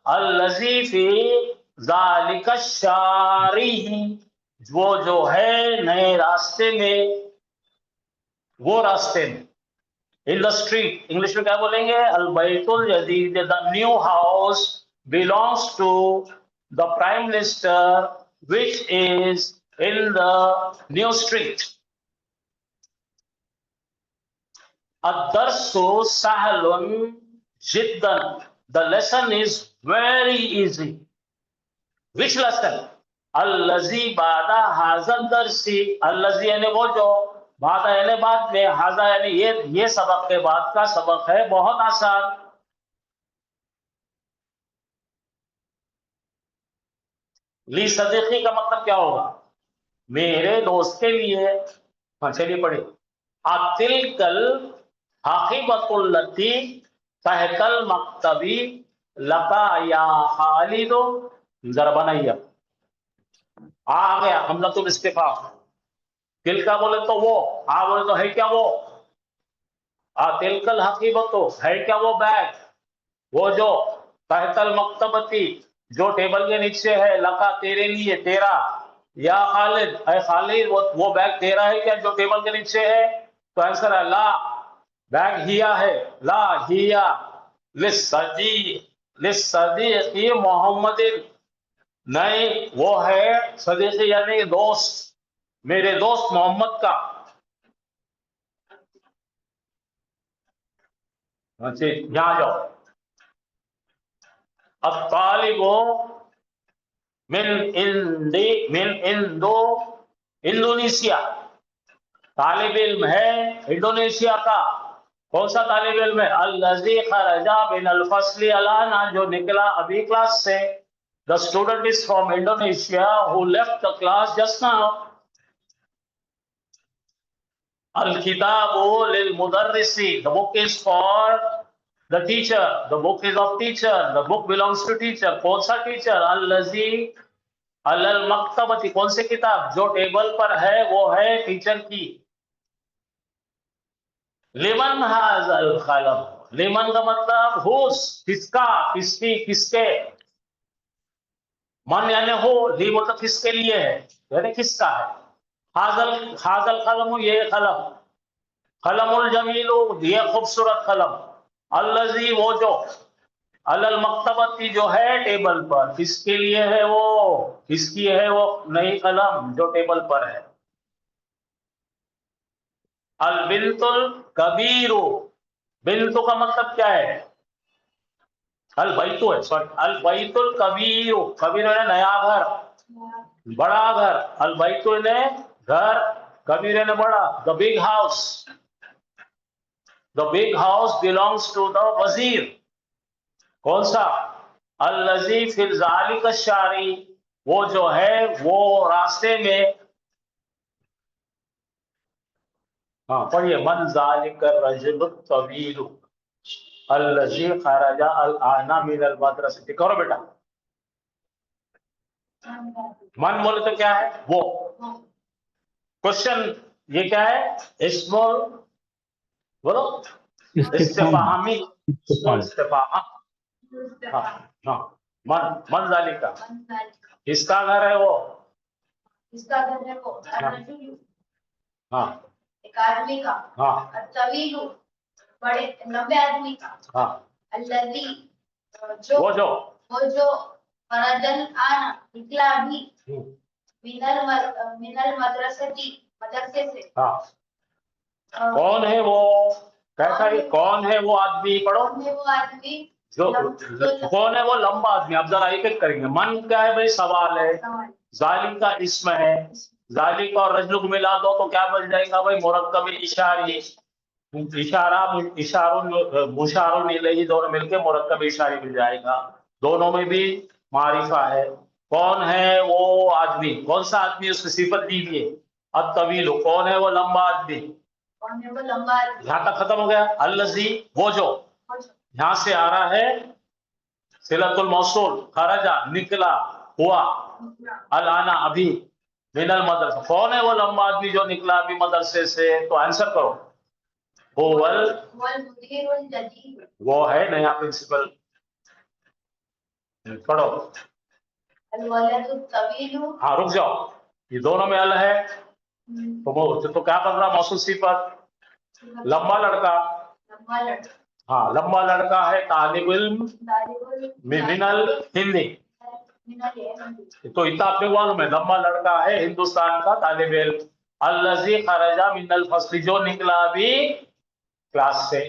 अल्लज़ी फी ज़ालिका शारी, वो जो है नए रास्ते में, वो रास्ते में। इन द स्ट्रीट, इंग्लिश में क्या बोलेंगे? अल बैतुल जदीद, the new house belongs to the prime minister which is in the new street. अद्दर्सु सहलुन जिद्दन, the lesson is very easy. Which lesson? अल्लज़ी बादा हाज़ा दर्सी, अल्लज़ी यानी वो जो, बादा यानी बाद में, हाज़ा यानी ये सबक के बाद का सबक है, बहुत आसान। ली सदीकी का मतलब क्या होगा? मेरे दोस्त के लिए। हाँ चलिए पढ़िए। अतिलकल हकीबतुल लती तहतल मक्तबी लका या खालिदो, जरा बनाइए। आ गया हमजतुल इस्तिफाम। तिलका बोले तो वो, आ बोले तो है क्या वो? तिलकल हकीबतो, है क्या वो बैग? वो जो तहतल मक्तबती, जो टेबल के नीचे है, लका तेरे लिए, तेरा, या खालिद, है खालिद, वो बैग तेरा है क्या जो टेबल के नीचे है? तो आंसर है ला, बैग हिया है। ला हिया लिस्सदीक़ी मोहम्मदिन, नहीं वो है सदीक़ी यानी दोस्त, मेरे दोस्त मोहम्मद का। अच्छा यहाँ जाओ। अब तालिबो इंडोनेशिया, तालिब इल्म है इंडोनेशिया का। कौन सा तालिब इल्म है? अल्लज़ी खरजा मिनल फस्ली अलाना, जो निकला अभी क्लास से। The student is from Indonesia who left the class just now. अल किताबु लिल मुदर्रिसी, the book is for the teacher, the book is of teacher, the book belongs to teacher. कौन सा टीचर? अल्लज़ी अलल मक्तबती, कौन सी किताब? जो टेबल पर है वो है टीचर की। लिमन हाज़ल कलम, लिमन का मतलब हुस, किसका, किसकी, किसके। मन यानी हो, ली मतलब किसके लिए है, यानी किसका है। हाज़ल कलम, ये कलम। कलमुल जमीलु, ये खूबसूरत कलम। अल्लज़ी, वो जो, अलल मक्तबती, जो है टेबल पर, किसके लिए है वो, किसकी है वो नई कलम जो टेबल पर है। अल बिल्तुल कबीरु, बिल्तु का मतलब क्या है? अल बैतु है, सॉरी, अल बैतुल कबीरु, कबीर है नया घर, बड़ा घर। अल बैतु ने घर, कबीर ने बड़ा, the big house. The big house belongs to the wazir. कौन सा? अल्लज़ी फिल ज़ालिका शारी, वो जो है वो रास्ते में। हाँ पढ़िए, मन ज़ालिका रजुल तवील अल्लज़ी खरजा अल आना मिन अल मदरसा। करो बेटा। मन बोले तो क्या है? वो। क्वेश्चन ये क्या है? इस्मुल, बोलो, इस्तिफहामी। इस्तिफहाम। हाँ हाँ, मन ज़ालिका। किसका घर है वो? इसका घर है वो हाँ एक आदमी का। हाँ तवीलु बड़े लंबे आदमी का। हाँ, अल्लज़ी वो जो फरजन आना निकला भी मिनल मदरसती मदरसे से। हाँ, कौन है वो? कैसा है? कौन है वो आदमी? पढ़ो। कौन है वो आदमी? जो कौन है वो लंबा आदमी? अब जरा एक एक करेंगे। मन क्या है भाई? सवाल है। जालिम का इस्म है। जालिम और रजलुक मिला दो तो क्या बन जाएगा भाई? मुरक्कब इशारी। इशारा मुशारुन इलैहि दोनों मिलके मुरक्कब इशारी मिल जाएगा। दोनों में भी मारिफा है। कौन है वो आदमी? कौन सा आदमी? उसकी सिफत दीजिए। अब तवील, कौन है वो लंबा आदमी? कौन है वो लंबा आदमी? यहाँ तक खत्म हो गया। अल्लज़ी, वो जो, यहाँ से आ रहा है सिलतुल मौसूल, खरजा निकला हुआ, अल आना अभी, मिनल मदरसा। कौन है वो लंबा आदमी जो निकला अभी मदरसे से? तो आंसर करो। मुदीरुल जदीद, वो है नया प्रिंसिपल। पढ़ो। अल वलदु तवीलु। हाँ रुक जाओ, ये दोनों में अल है तो क्या बन रहा? मौसूल सिफत। लंबा लड़का। लंबा लड़का। हाँ, लंबा लड़का है। तालिब इल्म मिनल हिंदी। तो इतना आपने मालूम है, लंबा लड़का है हिंदुस्तान का तालिब इल्म। अल्लज़ी खरजा मिनल फस्ल, जो निकला अभी क्लास से।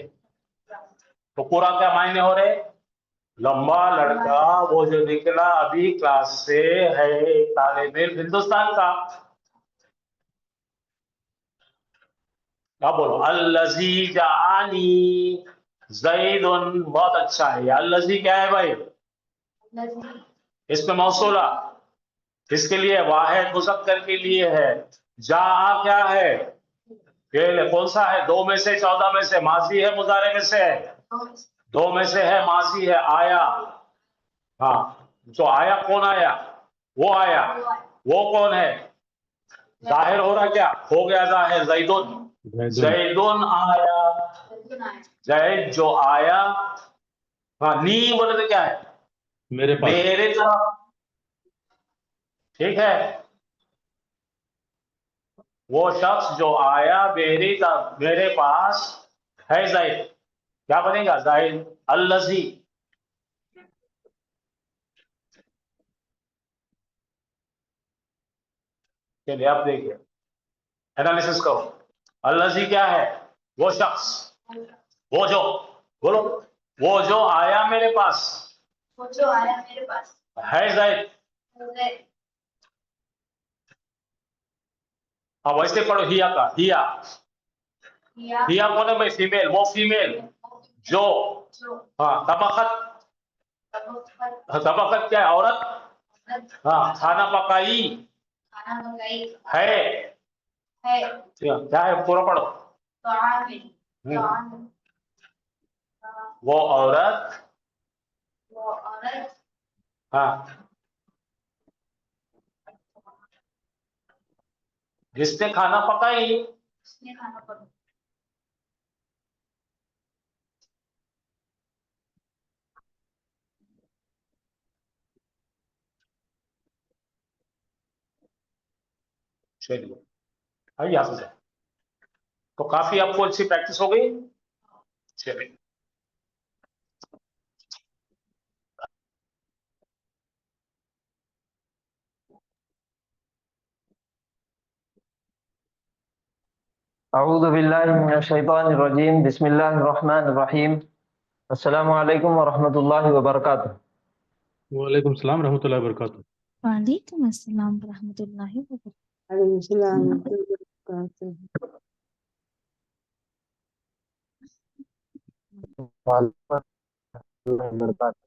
तो पूरा क्या मायने हो रहे? लंबा लड़का वो जो निकला अभी क्लास से है, तालिब इल्म हिंदुस्तान का। क्या बोलो? अल्लज़ी जानी ज़ैदुन, बहुत अच्छा है। अल्लज़ी क्या है भाई? इसमें मौसूला किसके लिए? वाहिद मुज़क्कर के लिए है। जा क्या है? फेल। कौन सा है? 2 में से 14 में से? माजी है मुजारे में से है? 2 में से है, माजी है। आया, हाँ, जो आया कौन आया? वो आया। वो कौन है? जाहिर हो रहा क्या? हो गया जाहिर। ज़ैदुन, ज़ैदुन आया। जैद जो आया। हाँ, नी बोले तो क्या है? मेरे पास। मेरे तरफ। ठीक है, वो शख्स जो आया मेरी तरफ, मेरे पास है ज़ैद। क्या बनेगा? ज़ैद। अल्लज़ी, चलिए आप देखिए, एनालिसिस करो। अल्लज़ी क्या है? वो शख्स, वो जो, बोलो, वो जो आया मेरे पास वो जो आया मेरे पास है ज़ैद। हाँ वैसे पढ़ो, हिया का। हिया कौन है भाई? फीमेल। वो फीमेल जो, हाँ, तबक़त। तबक़त क्या है? औरत। हाँ, खाना पकाई है। क्या है? पूरा पढ़ो। वो औरत, हाँ, जिसने खाना पकाई। चलिए आइए यहाँ से। तो काफी आपको अच्छी प्रैक्टिस हो गई। चलिए, अऊज़ु बिल्लाहि मिनश शैतानिर रजीम, बिस्मिल्लाहिर रहमानिर रहीम। अस्सलामु अलैकुम व रहमतुल्लाहि व बरकातुहू। वालेकुम सलाम रहमतुल्लाहि व बरकातुहू। वालेकुम अस्सलाम रहमतुल्लाहि व बरकातुहू। وبرکاتہ.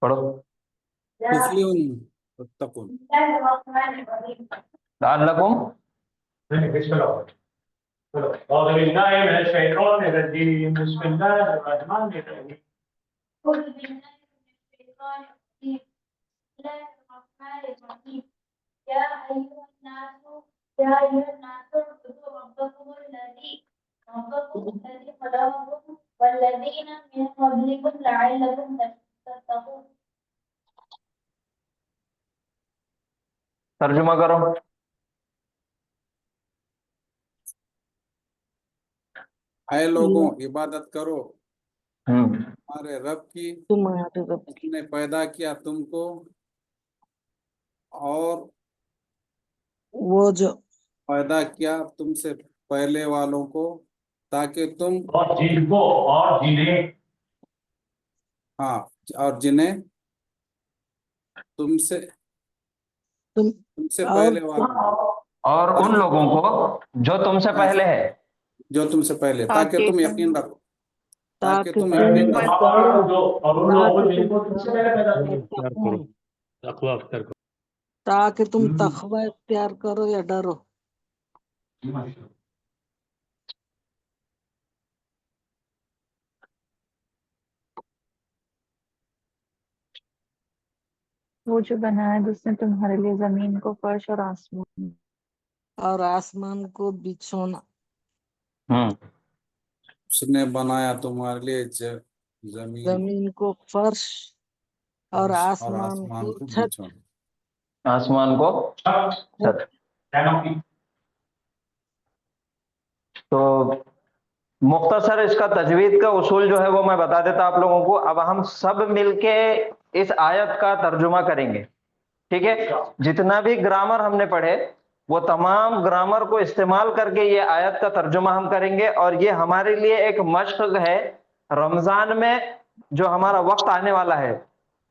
پڑھو. لعلکم أعوذ بالله من الشيطان الرجيم بسم الله الرحمن الرحيم أعوذ بالله من الشيطان الرجيم بسم الله الرحمن الرحيم يا أيها الناس اعبدوا ربكم الذي خلقكم والذين من قبلكم لعلكم تتقون. ترجمہ کرو. اے لوگوں عبادت کرو تمہارے رب کی تمہارے رب جس نے پیدا کیا تم کو اور وہ جو پیدا کیا تم سے پہلے والوں کو تاکہ تم اور جن کو اور جنہیں ہاں اور جنہیں تم سے پہلے والوں اور ان لوگوں کو جو تم سے پہلے ہے جو تم سے پہلے تاکہ تم یقین رکھو تاکہ تم جو یقین رکھو اور ان لوگوں کو جن کو تم سے پہلے پیدا کیا اختیار کرو تقوی اختیار کرو. تاکہ تم تقوی اختیار کرو یا ڈرو. وہ جو بنایا جس نے تمہارے لیے زمین کو فرش اور آسمان اور آسمان کو بچھونا. اس نے بنایا تمہارے لیے زمین کو فرش اور آسمان کو چھت. بچھونا. آسمان کو چھت. تو مختصر اس کا تجوید کا اصول جو ہے وہ میں بتا دیتا آپ لوگوں کو. اب ہم سب مل کے اس آیت کا ترجمہ کریں گے, ٹھیک ہے؟ جتنا بھی گرامر ہم نے پڑھے وہ تمام گرامر کو استعمال کر کے یہ آیت کا ترجمہ ہم کریں گے, اور یہ ہمارے لیے ایک مشق ہے. رمضان میں جو ہمارا وقت آنے والا ہے,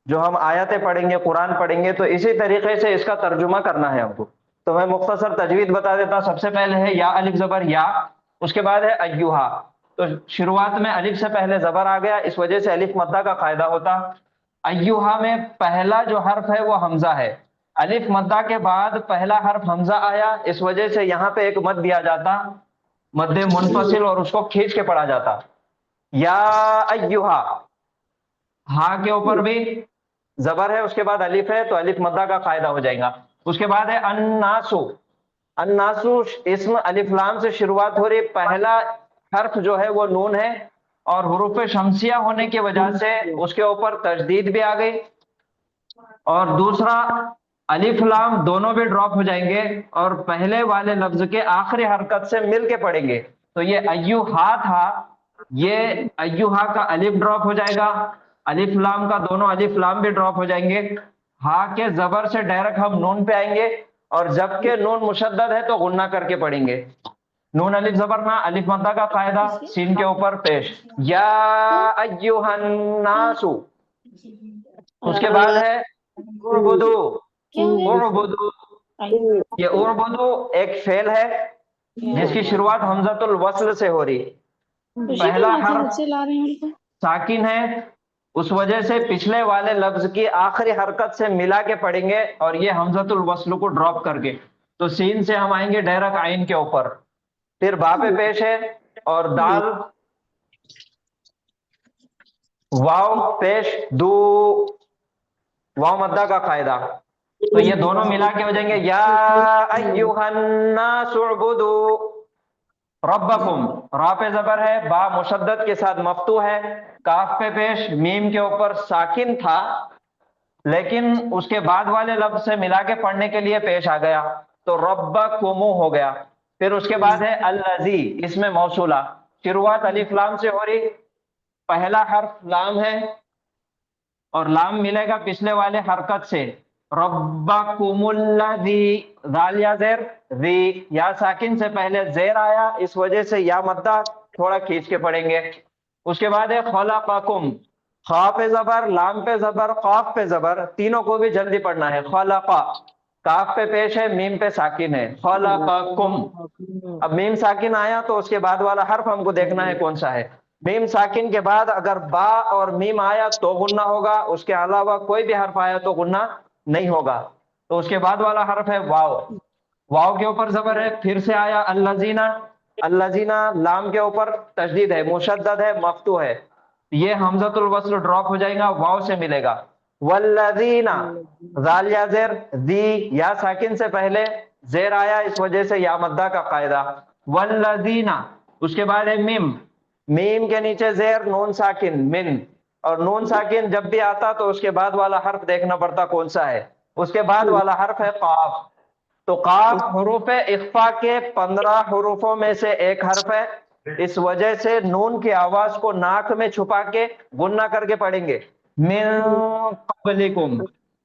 جو ہم آیتیں پڑھیں گے, قرآن پڑھیں گے, تو اسی طریقے سے اس کا ترجمہ کرنا ہے ہم کو. تو میں مختصر تجوید بتا دیتا ہوں. سب سے پہلے ہے یا الف زبر یا, اس کے بعد ہے ایوہا. تو شروعات میں الف سے پہلے زبر آ گیا, اس وجہ سے الف مدہ کا قاعدہ ہوتا. ایوہا میں پہلا جو حرف ہے وہ حمزہ ہے. الف مدہ کے بعد پہلا حرف حمزہ آیا, اس وجہ سے یہاں پہ ایک مد دیا جاتا, مد منفصل, اور اس کو کھینچ کے پڑھا جاتا. یا ایوہا, ہاں کے اوپر بھی زبر ہے, اس کے بعد الف ہے, تو الف مدہ کا قاعدہ ہو جائے گا. اس کے بعد ہے الناسو. الناسو اسم الف لام سے شروعات ہو رہی, پہلا حرف جو ہے وہ نون ہے, اور حروف شمسیہ ہونے کی وجہ سے اس کے اوپر تشدید بھی آ گئی, اور دوسرا الف لام دونوں بھی ڈراپ ہو جائیں گے, اور پہلے والے لفظ کے آخری حرکت سے مل کے پڑھیں گے. تو یہ ایوہا تھا, یہ ایوہا کا الف ڈراپ ہو جائے گا, الف لام کا دونوں الف لام بھی ڈراپ ہو جائیں گے. ہا کے زبر سے ڈائریکٹ ہم نون پہ آئیں گے, اور جب کہ نون مشدد ہے تو غنہ کر کے پڑھیں گے. نون الف زبر نہ, الف مدہ کا قاعدہ سین کے اوپر پیش. یا ایوہا الناس. اس کے بعد ہے اعبدو. اعبدو ये उर्बुदु एक फेल है जिसकी शुरुआत हमजतुल वस्ल से हो रही। पहला हर्फ साकिन है, उस वजह से पिछले वाले लफ्ज की आखिरी हरकत से मिला के पढ़ेंगे और ये हमजतुल वस्ल को ड्रॉप करके। तो सीन से हम आएंगे डायरेक्ट आइन के ऊपर, फिर बा पे पेश है और दाल वाव पेश दू वाव मद्दा का कायदा। तो ये दोनों मिला के हो जाएंगे या अय्युहन्नासु उअ्बुदू रब्बकुम। रा पे जबर है, बा मुशद्दद के साथ मफ्तू है, काफ पे पेश, मीम के ऊपर साकिन था लेकिन उसके बाद वाले लफ्ज से मिला के पढ़ने के लिए पेश आ गया तो रब्बकुमु हो गया। फिर उसके बाद है अल्लज़ी, इसमें मौसूला, शुरुआत अलिफ लाम से हो रही। पहला हर्फ लाम है और लाम मिलेगा पिछले वाले हरकत से। रब्बकुमुल्लज़ी, दाल या ज़ेर, ज़ी या साकिन से पहले ज़ेर आया, इस वजह से या मद्दा थोड़ा खींच के पढ़ेंगे। उसके बाद है खलक़कुम, खा पे जबर, लाम पे जबर, काफ पे जबर, तीनों को भी जल्दी पढ़ना है। खलक़ा, काफ पे पेश है, मीम पे साकिन है। खलक़कुम, अब मीम साकिन आया तो उसके बाद वाला हर्फ हमको देखना है कौन सा है। मीम साकिन के बाद अगर बा और मीम आया तो गुन्ना होगा, उसके अलावा कोई भी हर्फ आया तो गुन्ना नहीं होगा। तो उसके बाद वाला हर्फ है वाव, वाव के ऊपर जबर है। फिर से आया अल्लज़ीना, अल्लज़ीना लाम के ऊपर तशदीद है, मुशद्दद है, मफ्तू है, ये हमजतुल वस्ल ड्रॉप हो जाएगा, वाव से मिलेगा। वल्लज़ीना, ज़ाल या ज़ेर, दी या साकिन से पहले ज़ेर आया, इस वजह से या मद्दा का कायदा। वल्लज़ीना, उसके बाद है मीम, मीम के नीचे ज़ेर, नून साकिन, मिन, और नून साकिन जब भी आता तो उसके बाद वाला हर्फ देखना पड़ता कौन सा है। उसके बाद वाला हर्फ है काफ, तो काफ हुरूफ इख्फा के 15 हुरूफों में से एक हर्फ है, इस वजह से नून की आवाज को नाक में छुपा के गुन्ना करके पढ़ेंगे। मिन क़ब्लिकुम,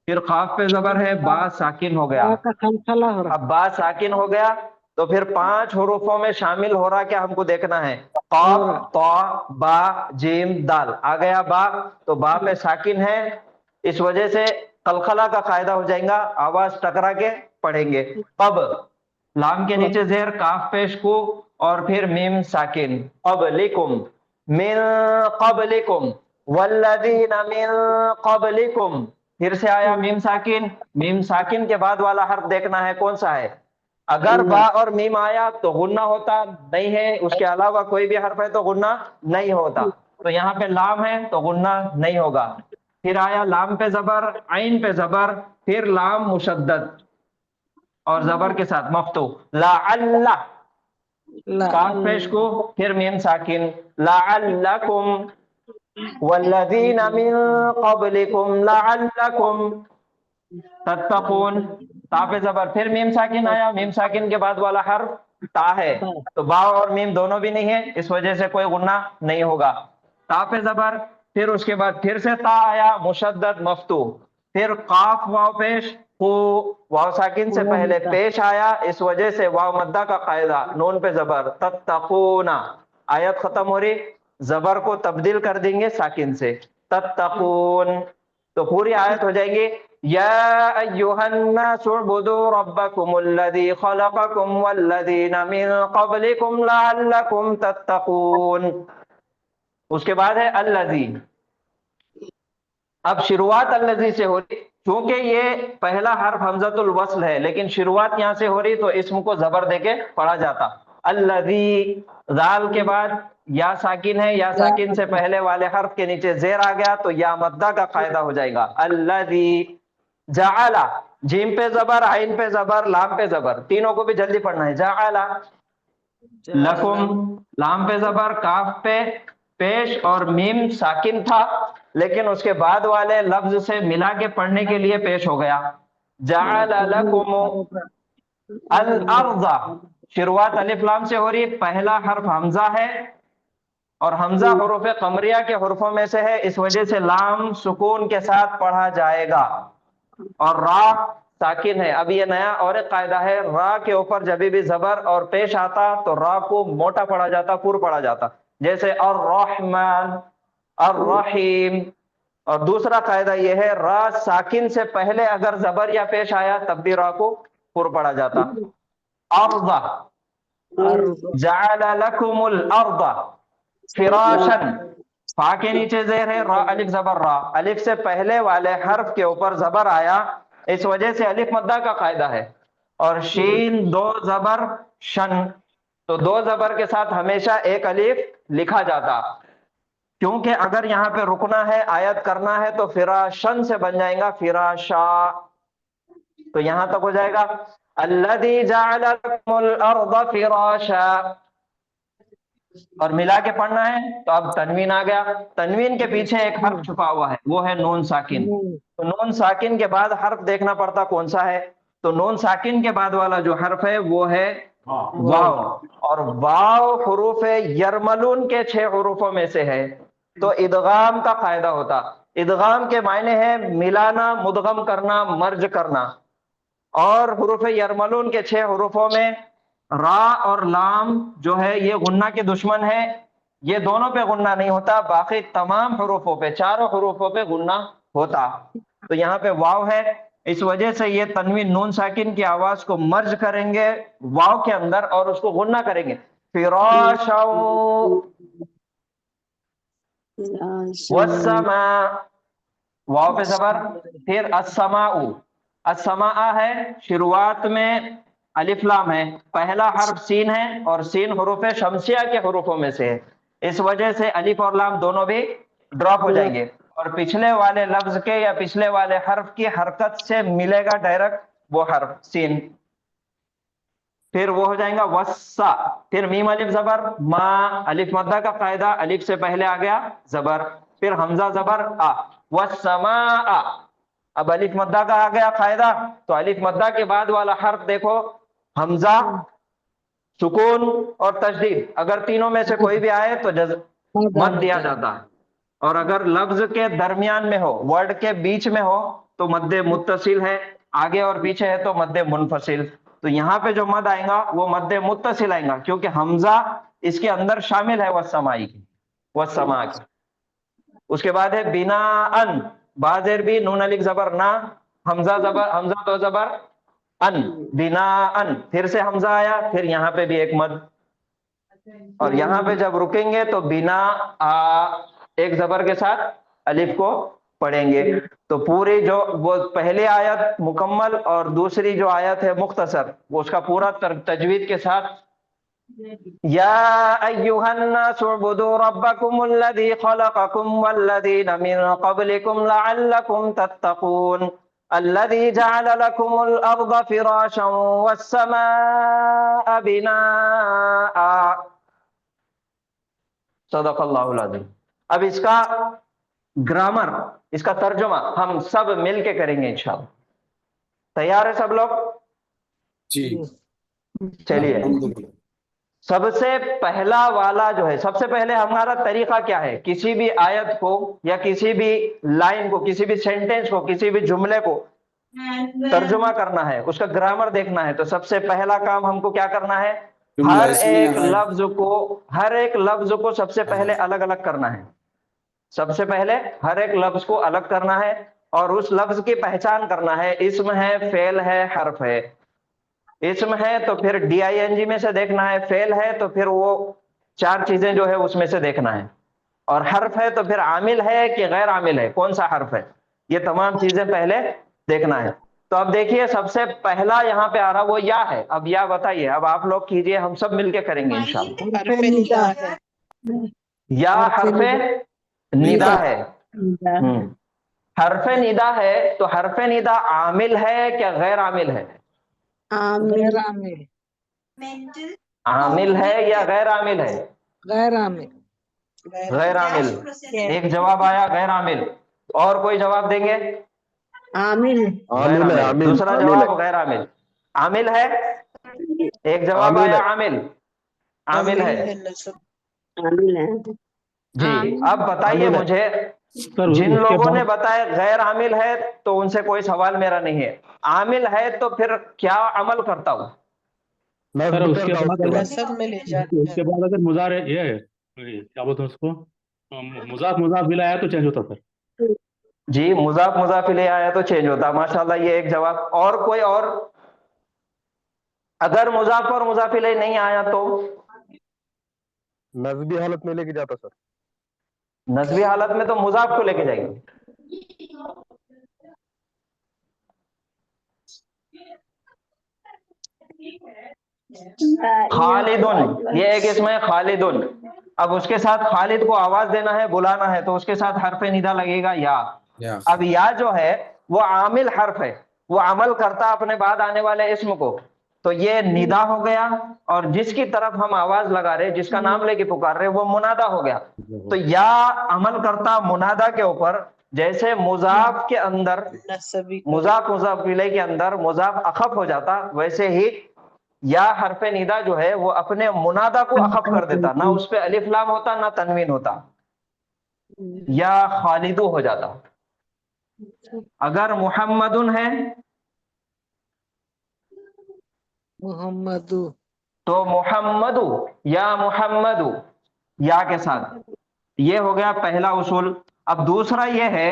फिर काफ पे जबर है, बा साकिन हो गया। अब बा साकिन हो गया तो फिर 5 हुरूफों में शामिल हो रहा क्या हमको देखना है। काफ, ता, बा, जीम, दाल आ गया बा, तो बा पे साकिन है, इस वजह से कलखला का कायदा हो जाएगा, आवाज टकरा के पढ़ेंगे। कब, लाम के नीचे ज़ेर, काफ पेश को और फिर मीम साकिन। क़ब्लिकुम, मिन क़ब्लिकुम, वल्लज़ीना मिन क़ब्लिकुम, फिर से आया मीम साकिन के बाद वाला हर्फ देखना है कौन सा है। अगर बा और मीम आया तो गुन्ना होता, नहीं है उसके अलावा कोई भी हर्फ है तो गुन्ना नहीं होता, तो यहाँ पे लाम है तो गुन्ना नहीं होगा। फिर आया लाम पे जबर, आइन पे जबर, फिर लाम मुशद्दद और जबर के साथ मफ्तू, लअल्ला, काफ पेश को, फिर मीम साकिन, लअल्लकुम, वल्लज़ीना मिन क़ब्लिकुम लअल्लकुम तत्तकून, ता पे जबर, फिर मीम साकिन आया, मीम साकिन के बाद वाला हर्फ ता है, तो बा और मीम दोनों भी नहीं है, इस वजह से कोई गुन्ना नहीं होगा। ता पे जबर, फिर उसके बाद फिर से ता आया, मुशद्दद मफ्तू, फिर काफ वाव पेश, को वाव साकिन से पहले पेश आया, इस वजह से वाव मद्दा का कायदा, नून पे जबर, तत्तकूना, आयत खत्म हो रही, जबर को तब्दील कर देंगे साकिन से, तत्तकून, तो पूरी आयत हो जाएगी या अय्युहन्नासु उअ्बुदू रब्बकुमुल्लज़ी खलक़कुम वल्लज़ीना मिन क़ब्लिकुम लअल्लकुम तत्तकून। उसके बाद है अल्लज़ी। अब शुरुआत अल्लज़ी से हो रही, क्योंकि ये पहला हर्फ हमज़तुल वस्ल है, लेकिन शुरुआत यहाँ से हो रही तो इसम को जबर देके पढ़ा जाता। अल्लज़ी, जाल के बाद या साकिन है, या साकिन से पहले वाले हर्फ के नीचे ज़ेर आ गया तो या मद्दा का कायदा हो जाएगा। अल्लज़ी, जाअला, जीम पे जबर, आइन पे जबर, लाम पे जबर, तीनों को भी जल्दी पढ़ना है। जाअला लकुम, लाम पे जबर, काफ पे पेश और मीम साकिन था, लेकिन उसके बाद वाले लफ्ज से मिला के पढ़ने के लिए पेश हो गया। जाअला लकुम अल अर्ज़ा, शुरुआत अलिफ लाम से हो रही, पहला हर्फ हमजा है और हमजा हुरूफ कमरिया के हुरूफों में से है, इस वजह से लाम सुकून के साथ पढ़ा जाएगा और रा साकिन है। अब ये नया और एक कायदा है, रा के ऊपर जब भी जबर और पेश आता तो रा को मोटा पढ़ा जाता, पुर पढ़ा जाता, जैसे अर्रहमान, अर्रहीम। और दूसरा कायदा ये है, रा साकिन से पहले अगर जबर या पेश आया तब भी रा को पुर पढ़ा जाता। अर्दा, जअल लकुमुल अर्दा फिराशन, फा के नीचे जेर है, रा अलिफ जबर रा, अलिफ से पहले वाले हर्फ के ऊपर जबर आया, इस वजह से अलिफ मद्दा का कायदा है। और शीन दो जबर शन, तो दो जबर के साथ हमेशा एक अलिफ लिखा जाता, क्योंकि अगर यहाँ पे रुकना है, आयत करना है, तो फिराशन से बन जाएगा फिराशा। तो यहां तक हो जाएगा अल्लज़ी जअल लकुमुल अर्दा फिराशा, और मिला के पढ़ना है तो अब तनवीन आ गया। तनवीन के पीछे एक हर्फ छुपा हुआ है, वो है नून साकिन। तो नून साकिन के बाद हर्फ देखना पड़ता कौन सा है, तो नून साकिन के बाद वाला जो हर्फ है वो है वाव, और वाव हुरूफ यरमलून के 6 हुरूफों में से है। तो इदगाम का फायदा होता। इदगाम के मायने है मिलाना, मुदगम करना, मर्ज करना। और हुरूफ यरमलून के 6 हुरूफों में रा और लाम जो है ये गुन्ना के दुश्मन है, ये दोनों पे गुन्ना नहीं होता, बाकी तमाम हुरूफों पे, चारों हुरूफों पे गुन्ना होता। तो यहाँ पे वाव है, इस वजह से ये तनवीन नून साकिन की आवाज को मर्ज करेंगे वाव के अंदर और उसको गुन्ना करेंगे। फिराशौ वस्समा, वाव पे जबर, फिर अस्समाउ, अस्समा है, शुरुआत में अलिफ लाम है, पहला हर्फ सीन है और सीन हुरूफ शमसिया के हुरूफों में से है, इस वजह से अलिफ और लाम दोनों भी ड्रॉप हो जाएंगे और पिछले वाले लफ्ज के या पिछले वाले हर्फ की हरकत से मिलेगा डायरेक्ट वो हर्फ सीन, फिर वो हो जाएगा वस्सा, फिर मीम अलिफ जबर मा, अलिफ मद्दा का कायदा, अलिफ से पहले आ गया जबर, फिर हमजा जबर आ, वस्समा आ। अब अलिफ मद्दा का आ गया कायदा, तो अलिफ मद्दा के बाद वाला हर्फ देखो, हमजा, सुकून और तशदीद, अगर तीनों में से कोई भी आए तो मद दिया जाता है, और अगर लफ्ज के दरमियान में हो, वर्ड के बीच में हो तो मद्दे मुत्तसिल है, आगे और पीछे है तो मद्दे मुनफसिल। तो यहाँ पे जो मद आएगा वो मद्दे मुत्तसिल आएगा, क्योंकि हमजा इसके अंदर शामिल है वस्समाई की, वस्समा की। उसके बाद है बिना अन, बाजेर भी, नून अलिफ जबर ना, हमजा जबर, हमजा तो जबर अन, बिना अन, फिर से हमजा आया, फिर यहाँ पे भी एक मद, और यहाँ पे जब रुकेंगे तो बिना आ, एक जबर के साथ अलिफ को पढ़ेंगे। तो पूरी जो वो पहली आयत मुकम्मल और दूसरी जो आयत है मुख्तसर, वो उसका पूरा तजवीद के साथ, या अय्युहन्नासु उअ्बुदू रब्बकुमुल्लज़ी खलक़कुम वल्लज़ीना मिन क़ब्लिकुम लअल्लकुम तत्तक़ून अल्लज़ी जअल लकुमुल अर्दा फ़िराशन वस्समाअ बिनाआ। सदक़ल्लाहुल अज़ीम। अब इसका ग्रामर, इसका तर्जुमा हम सब मिल के करेंगे इंशाअल्लाह। तैयार है सब लोग? जी चलिए, अल्हम्दुलिल्लाह। सबसे पहला वाला जो है, सबसे पहले हमारा तरीका क्या है, किसी भी आयत को या किसी भी लाइन को, किसी भी सेंटेंस को, किसी भी जुमले को तर्जुमा करना है, उसका ग्रामर देखना है, तो सबसे पहला काम हमको क्या करना है, हर एक लफ्ज को सबसे पहले अलग अलग करना है। सबसे पहले हर एक लफ्ज को अलग करना है और उस लफ्ज की पहचान करना है, इस्म है, फेल है, हर्फ है। इस्म है तो फिर DING में से देखना है, फेल है तो फिर वो 4 चीजें जो है उसमें से देखना है, और हर्फ है तो फिर आमिल है कि गैर आमिल है, कौन सा हर्फ है, ये तमाम चीजें पहले देखना है। तो अब देखिए सबसे पहला यहाँ पे आ रहा वो या है। अब या बताइए, अब आप लोग कीजिए, हम सब मिलके करेंगे इंशाअल्लाह। या हर्फे निदा है। हर्फे निदा है तो हर्फे निदा आमिल है क्या गैर आमिल है? गैर आमिल, आमिल है या गैर आमिल है? गैर आमिल, गैर आमिल। एक जवाब आया गैर आमिल, और कोई जवाब देंगे? आमिल, गैर आमिल। दूसरा जवाब गैर आमिल। आमिल है, एक जवाब आया आमिल, आमिल है आमिल है। जी। अब बताइए मुझे, जिन लोगों ने बताया गैर आमिल है तो उनसे कोई सवाल मेरा नहीं है, आमिल है तो फिर क्या अमल करता हूँ? सर उसके बाद अगर मुजार ये क्या बोलते हैं उसको, मुजाफ मुजाफ मिला आया तो चेंज होता सर। जी, मुजाफ मुजाफ इलैहि आया तो चेंज होता। माशाल्लाह, ये एक जवाब। और कोई और? اگر مضاف اور مضاف الیہ نہیں آیا تو نسبی حالت میں لے کے جاتا سر. نسبی حالت میں تو مضاف کو لے کے جائیں گے. خالدن، یہ ایک اسم ہے خالدن. اب اس کے ساتھ خالد کو آواز دینا ہے، بلانا ہے، تو اس کے ساتھ حرف ندا لگے گا یا. اب یا جو ہے وہ عامل حرف ہے، وہ عمل کرتا اپنے بعد آنے والے اسم کو، تو یہ ندا ہو گیا. اور جس کی طرف ہم آواز لگا رہے، جس کا نام لے کے پکار رہے، وہ منادا ہو گیا. تو یا عمل کرتا منادا کے اوپر، جیسے مضاف کے اندر مضاف مضاف الیہ کے اندر مضاف اخف ہو جاتا، ویسے ہی یا حرف ندا جو ہے وہ اپنے منادا کو اخف کر دیتا، نہ اس پہ الف لام ہوتا نہ تنوین ہوتا، یا خالدو ہو جاتا. اگر محمدن ہے محمدو تو محمدو یا محمدو یا کے ساتھ. یہ ہو گیا پہلا اصول. اب دوسرا یہ ہے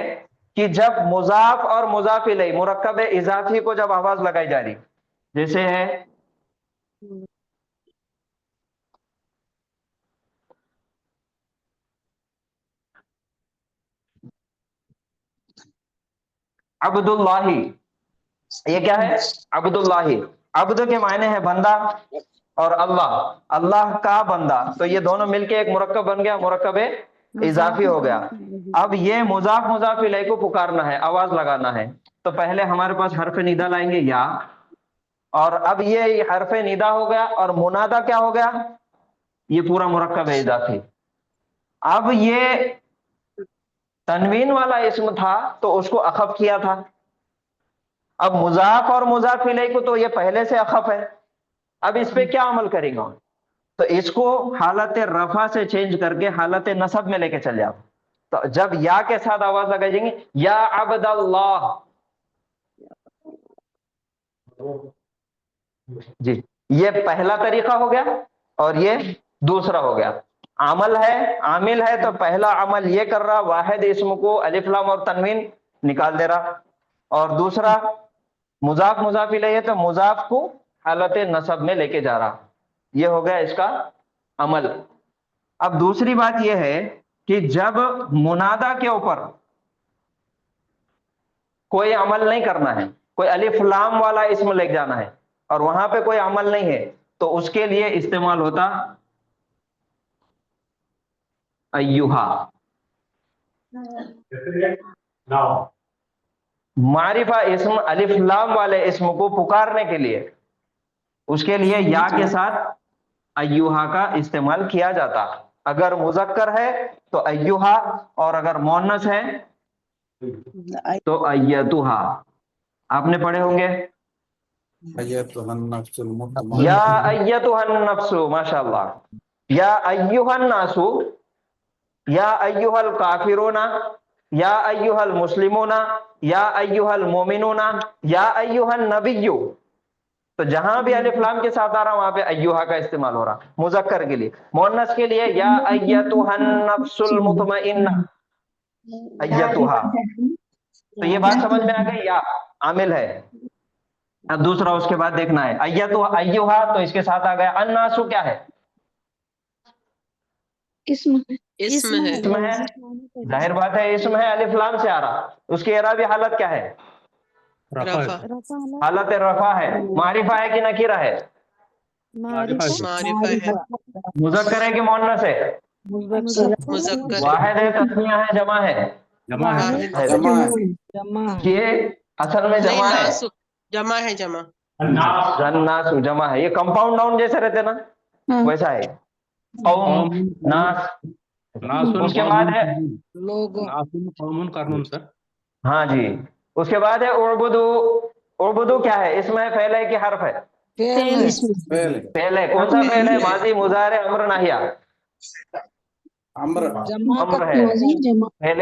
کہ جب مضاف اور مضاف الیہ مرکب اضافی کو جب آواز لگائی جا رہی، جیسے ہے عبد اللہ، یہ کیا ہے؟ عبد اللہ. عبد کے معنی ہے بندہ، اور اللہ اللہ کا بندہ، تو یہ دونوں مل کے ایک مرکب بن گیا، مرکب اضافی ہو گیا. اب یہ مضاف مضاف الیہ کو پکارنا ہے، آواز لگانا ہے، تو پہلے ہمارے پاس حرف ندا لائیں گے یا، اور اب یہ حرف ندا ہو گیا، اور منادا کیا ہو گیا؟ یہ پورا مرکب ہے اضافی. اب یہ تنوین والا اسم تھا تو اس کو اخف کیا تھا. اب مضاف اور مضاف الیہ کو تو یہ پہلے سے اخف ہے، اب اس پہ کیا عمل کریں گا؟ تو اس کو حالت رفع سے چینج کر کے حالت نصب میں لے کے چل جاؤ. تو جب یا کے ساتھ آواز لگائی جائیں گے، یا عبد اللہ. جی، یہ پہلا طریقہ ہو گیا، اور یہ دوسرا ہو گیا. عمل ہے، عامل ہے، تو پہلا عمل یہ کر رہا، واحد اسم کو الف لام اور تنوین نکال دے رہا، اور دوسرا مضاف مضاف الیہ ہے تو مضاف کو حالت نصب میں لے کے جا رہا. یہ ہو گیا اس کا عمل. اب دوسری بات یہ ہے کہ جب منادا کے اوپر کوئی عمل نہیں کرنا ہے، کوئی الف لام والا اسم لے جانا ہے، اور وہاں پہ کوئی عمل نہیں ہے، تو اس کے لیے استعمال ہوتا ایہا. معرفہ اسم الف لام والے اسم کو پکارنے کے لیے، اس کے لیے یا کے ساتھ ایہا کا استعمال کیا جاتا. اگر مذکر ہے تو ایہا، اور اگر مؤنث ہے تو ایتھا. آپ نے پڑھے ہوں گے ایتھا النفس المطمئنہ. یا ایتھا النفس، ماشاء اللہ. یا ایہا الناس، یا ایہا الکافرون، یا ایہا المسلمون، یا ایہا المومنون، یا ایہا النبی. تو جہاں بھی الف لام کے ساتھ آ رہا وہاں پہ ایہا کا استعمال ہو رہا مذکر کے لیے. مؤنث کے لیے یا ایتھا النفس المطمئنہ، ایتھا. تو یہ بات سمجھ میں آ گئی، یا عامل ہے. اب دوسرا اس کے بعد دیکھنا ہے ایہا، تو اس کے ساتھ آ گیا. الناس کیا ہے؟ اسم اسم ہے، ظاہر بات ہے اسم ہے، الف لام سے آ رہا. اس کی اعرابی حالت کیا ہے؟ رفع. حالت رفع ہے. معرفہ ہے کہ نکیرہ ہے؟ مذکر ہے کہ مؤنث ہے؟ واحد ہے، تسنیہ ہے، جمع ہے؟ جمع ہے. جمع ہے. یہ اصل میں جمع ہے. الناس جمع ہے. یہ کمپاؤنڈ ناؤن جیسے رہتے نا، ویسا ہے. قوم، ناس. اس کے بعد ہے لوگ قوم قانون سر. ہاں جی. اس کے بعد ہے اعبدو. اعبدو کیا ہے؟ اسم ہے، فعل ہے کہ حرف ہے؟ فعل فعل ہے. کون سا فعل ہے؟ ماضی، مضارع، امر، ناہیہ. امر امر ہے، فعل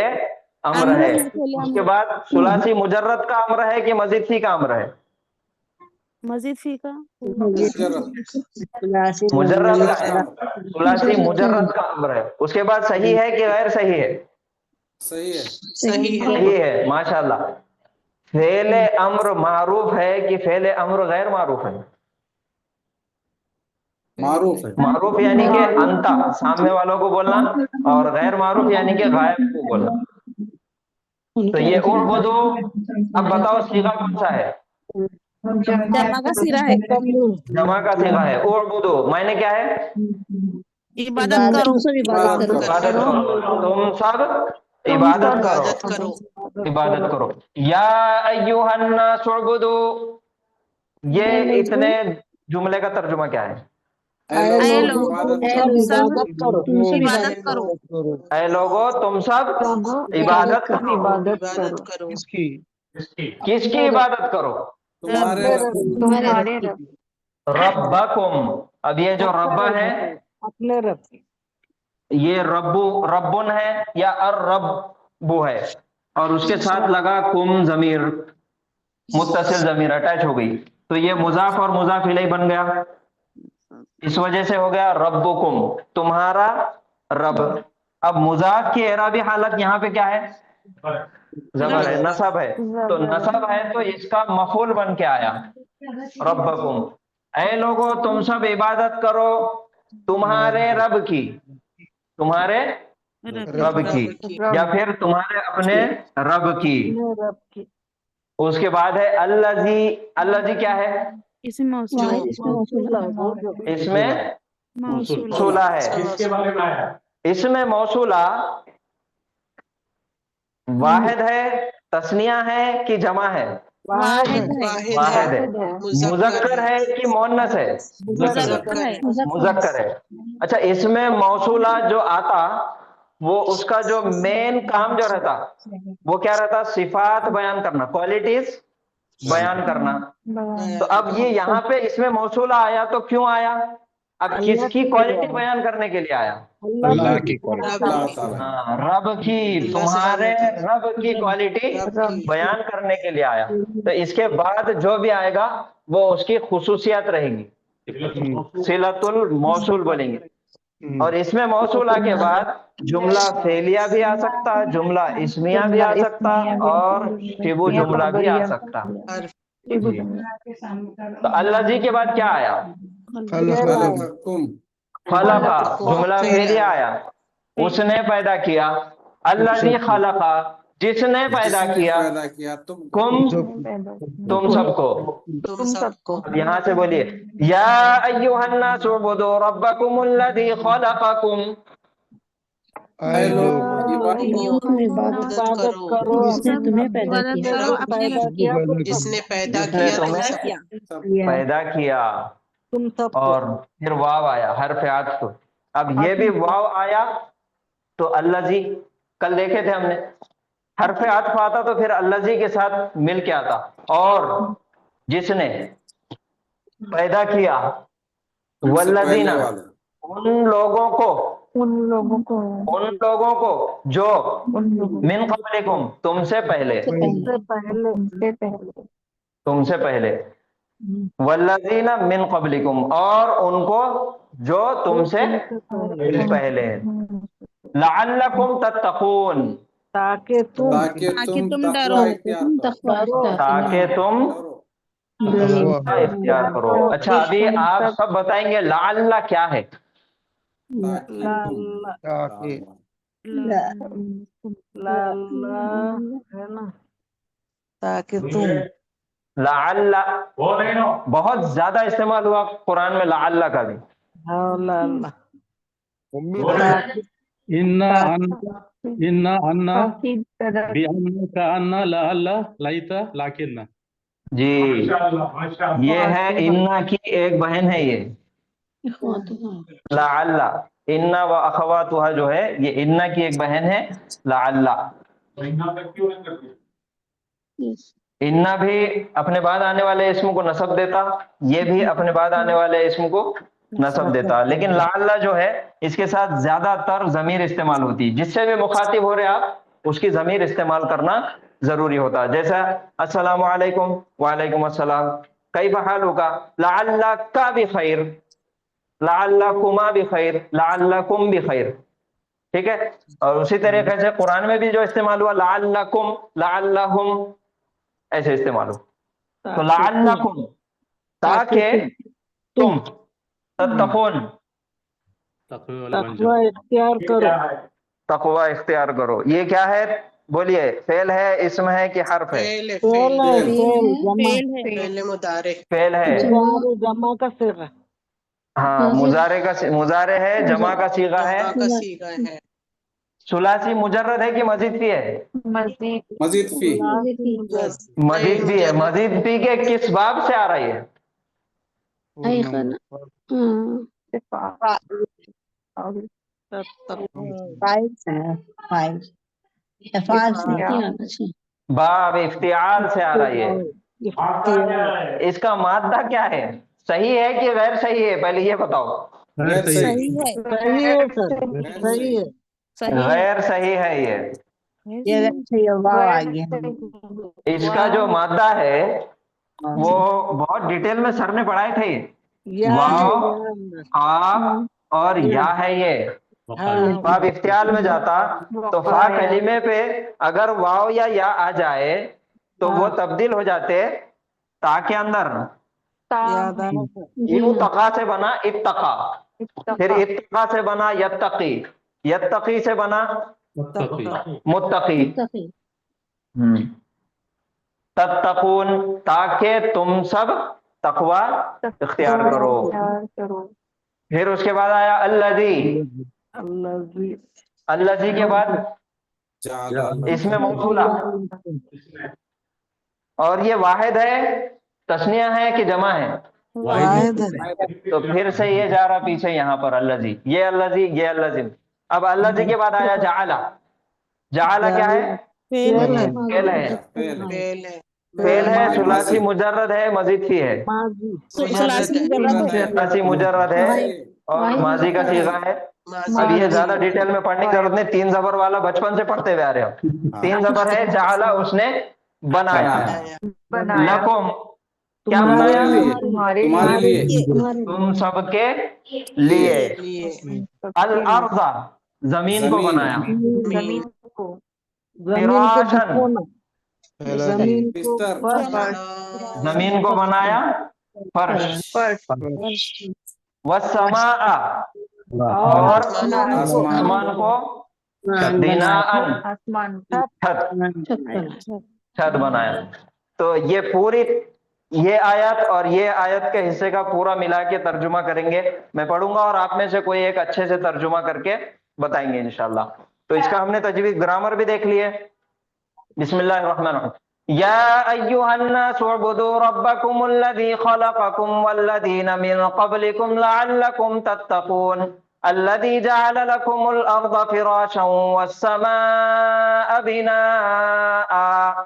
امر ہے. اس کے بعد ثلاثی مجرد کا امر ہے کہ مزید فی کا امر ہے؟ مزید فی کا مجرد کا ہے، ثلاثی مجرد کا امر ہے. اس کے بعد صحیح ہے کہ غیر صحیح ہے؟ صحیح ہے. صحیح ہے، मारूफ है। मारूफ यानी कि अंता, सामने वालों को बोलना, और गैर मारूफ यानी कि गायब को बोलना। तो ये उर्बुदू, अब बताओ सीगा कौन सा है? जमा का सिरा है। जमा का सीगा है। उर्बुदू मायने क्या है? इबादत करो। इबादत करो। तुम सब इबादत करो, इबादत करो। या अय्युहन्नास उअ्बुदू, ये इतने जुमले का तर्जुमा क्या है? ऐ लोगो तुम सब इबादत करो। ऐ लोगो तुम सब इबादत करो। इबादत करो। किसकी इबादत करो? तुम्हारे तुम्हारे रब रब्बकुम। अब ये जो रब्बा है, अपने रब की। ये रब्बु, रब्बुन है या अर रब्बु है, और उसके साथ लगा कुम जमीर, मुत्तसिल जमीर अटैच हो गई, तो ये मुजाफ और मुजाफ इलैह बन गया। इस वजह से हो गया रब्बुकुम, तुम्हारा रब। अब मुजाफ की एराबी हालत यहाँ पे क्या है? जबर है, नसब है। तो नसब है तो इसका मफूल बन के आया रब्बकुम। ऐ लोगो तुम सब इबादत करो तुम्हारे रब की, तुम्हारे रब की, या फिर तुम्हारे अपने रब की। अपने रब की। उसके बाद है अल्लाजी। अल्लाजी क्या है? इसमें मौसूला इसमें मौसूला मौसूला है। किसके बारे में आया? इसमें मौसूला वाहिद है, तस्निया है कि जमा है? वाहिद है। वाहिद है। मुजक्कर है कि मुअन्नस है? मुजक्कर है। मुजक्कर है। अच्छा, इसमें मौसूला जो आता, वो उसका जो मेन काम जो रहता, वो क्या रहता? सिफात बयान करना, क्वालिटीज बयान करना। तो अब ये यहाँ पे इसमें मौसूला आया तो क्यों आया? अब किसकी क्वालिटी बयान करने के लिए आया? अल्लाह की क्वालिटी। अल्लाह ताला हाँ, रब की, तुम्हारे रब की क्वालिटी बयान करने के लिए आया। तो इसके बाद जो भी आएगा वो उसकी खुसूसियत रहेगी, सिलतुल मौसूल बोलेंगे। और इसमें मौसूला के बाद जुमला फेलिया भी आ सकता है, जुमला इस्मिया भी आ सकता, और शिबु जुमला भी आ सकता। तो अल्लाह जी के बाद क्या आया? खलक़कुम, खलका, जुमला फेलिया आया, उसने पैदा किया। अल्लाह जी खलका, जिसने पैदा किया। पैदा किया कुम, तुम सबको। तुम सबको अब यहाँ से बोलिए, या अय्युहन्नास उअ्बुदू रब्बकुमुल्लज़ी खलक़कुम। ऐ लोग इबादत करो जिसने तुम्हें पैदा किया। पैदा किया जिसने पैदा जिसने किया तुम तुम्हें सबको। पैदा किया। तुम सबको। और फिर वाव आया, हर्फ आत्फ। अब ये भी वाव आया तो अल्लाह जी, कल देखे थे हमने, हर्फ आत्फ आता तो फिर अल्लाह जी के साथ मिल के आता। और जिसने पैदा किया, वल्लज़ीना, उन लोगों को जो मिन क़ब्लिकुम, तुमसे पहले, वल्लज़ीना मिन क़ब्लिकुम, और उनको जो तुमसे पहले, लअल्लकुम तत्तक़ून, ताकि तुम डरो। ताकि तुम इख्तियार करो। अच्छा, अभी आप सब बताएंगे लअल्ला क्या है? है ना, ताकि तुम। लअल्ला बहुत ज्यादा इस्तेमाल हुआ कुरान में लअल्ला का भी। इन्ना अन्ना बिअन्ना का अन्ना लअल्ला लैता लाकिन्ना। जी, ये है इन्ना की एक बहन है ये लअल्ला। इन्ना व अखवातुहा जो है, ये इन्ना की एक बहन है लअल्ला। इन्ना भी अपने बाद आने वाले इस्म को नसब देता, ये भी अपने बाद आने वाले इस्म को नसब देता। लेकिन लअल्ला जो है, इसके साथ ज्यादातर जमीर इस्तेमाल होती है। जिससे भी मुखातिब हो रहे आप, उसकी जमीर इस्तेमाल करना जरूरी होता है। जैसा अस्सलामु अलैकुम, वालेकुम अस्सलाम, कैफ हालुका, लअल्लका भी खैर, लअल्लकुमा भी खैर, लअल्लकुम भी खैर। ठीक है। और उसी तरीके से कुरान में भी जो इस्तेमाल हुआ लअल्लकुम, लअल्लहुम, ऐसे इस्तेमाल हो। तो लअल्लकुम, ताकि तुम, तत्तकून, तकवे वाला बन तकवा जाओ। इख्तियार करो। तकवा इख्तियार करो, ये क्या है बोलिए? फेल है, इसम है कि हर्फ है? फेल है, फेल फेल जमा, फेल है फेल है। मुजारे जमा का सिगा। हाँ, मुजारे है, जमा का सीगा है। सुलासी मुजर्रद है कि मजीद फी है? मजीद मजीद फी मजीद फी है। मजीद फी के किस बाब से आ रही है? बाब इफ्तिआल से आ रही है। इख्तियार इसका मादा क्या है? सही है कि गैर सही है? पहले ये बताओ। गैर सही सही है सर, सही है। गैर सही है ये। इसका जो मादा है वो बहुत डिटेल में सर ने पढ़ाए थे। या वाव, आ और या है ये। बाब इफ्तियाल में जाता तो फा कलीमे पे अगर वाव या आ जाए तो वो तब्दील हो जाते ता के अंदर। याद आया सर। इत्तका से बना इत्तका, फिर इत्तका से बना यत्तकी, यत्तकी से बना मुत्तकी। तत्तकून, ताकि तुम सब तकवा इख्तियार करो। फिर उसके बाद आया अल्लज़ी। अल्लज़ी के बाद इसमें मौसूला, और ये वाहिद है, तस्निया है कि जमा है? वाहिद है। तो फिर से ये जा रहा पीछे यहाँ पर अल्लज़ी, ये अल्लज़ी, ये अल्लज़ी। अब अल्लज़ी के बाद आया जाअला। जाअला क्या है? फेल है, फेल है। फेल है, सुलासी मुजर्रद है, मजीद फी है? सुलासी मुजर्रद है और माजी का सीगा है। अब ये ज्यादा डिटेल में पढ़ने की जरूरत नहीं, 3 जबर वाला बचपन से पढ़ते हुए आ रहे हो। 3 जबर है, जाअला उसने बनाया। लकुम क्या बनाया? तुम्हारे लिए तुम सबके लिए। अल अर्ज़ा जमीन को बनाया। जमीन को फिराशन जमीन को बिस्तर जमीन को बनाया फर्श। वस्समाअ और आसमान को बिनाअन आसमान छत बनाया। तो ये पूरी ये आयत और ये आयत के हिस्से का पूरा मिला के तर्जुमा करेंगे। मैं पढ़ूंगा और आप में से कोई एक अच्छे से तर्जुमा करके बताएंगे इंशाल्लाह। तो इसका हमने तजवीद ग्रामर भी देख लिए। बिस्मिल्लाहिर्रहमानिर्रहीम। या अय्युहन्नास उअ्बुदू रब्बकुमुल्लज़ी खलक़कुम वल्लज़ीना मिन क़ब्लिकुम लअल्लकुम तत्तक़ून अल्लज़ी जअल लकुमुल अर्ज़ फ़िराशन वस्समाअ बिनाआ।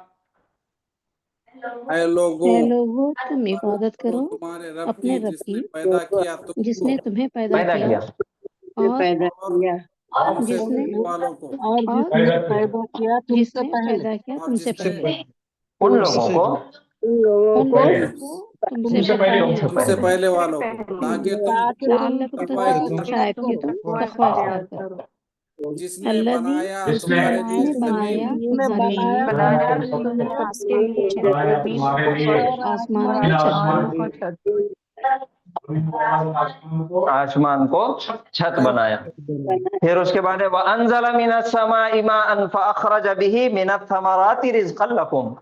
ऐ लोगों तुम इबादत करो तुम्हारे रब अपने की रब जिसने की, पैदा किया तुमको जिसने तुम्हें पैदा पैदा किया किया और तुमसे जिसने पहले वालों को और जिसने पैदा किया तुमसे जिसने पहले, पैदा किया और तुमसे जिसने पहले, उन लोगों को उन लोगों उन को लोगों को तुमसे पहले, तुमसे पहले वालों को ताकि तुम ताकि लअल्लकुम तकवा तत्तक़ून, शायद तुम तक़वा इख्तियार करो। जिसने अल्लज़ी बनाया जिसने तुम्हारे लिए बनाया जमीन जिसने जमीन बनाया आपके लिए आसमान और आसमान छत। को छत आसमान को छत बनाया। फिर उसके बाद है वअंज़ल मिनस समाइ माअन फअख़रज बिही मिनथ थमराति रिज़क़न लकुम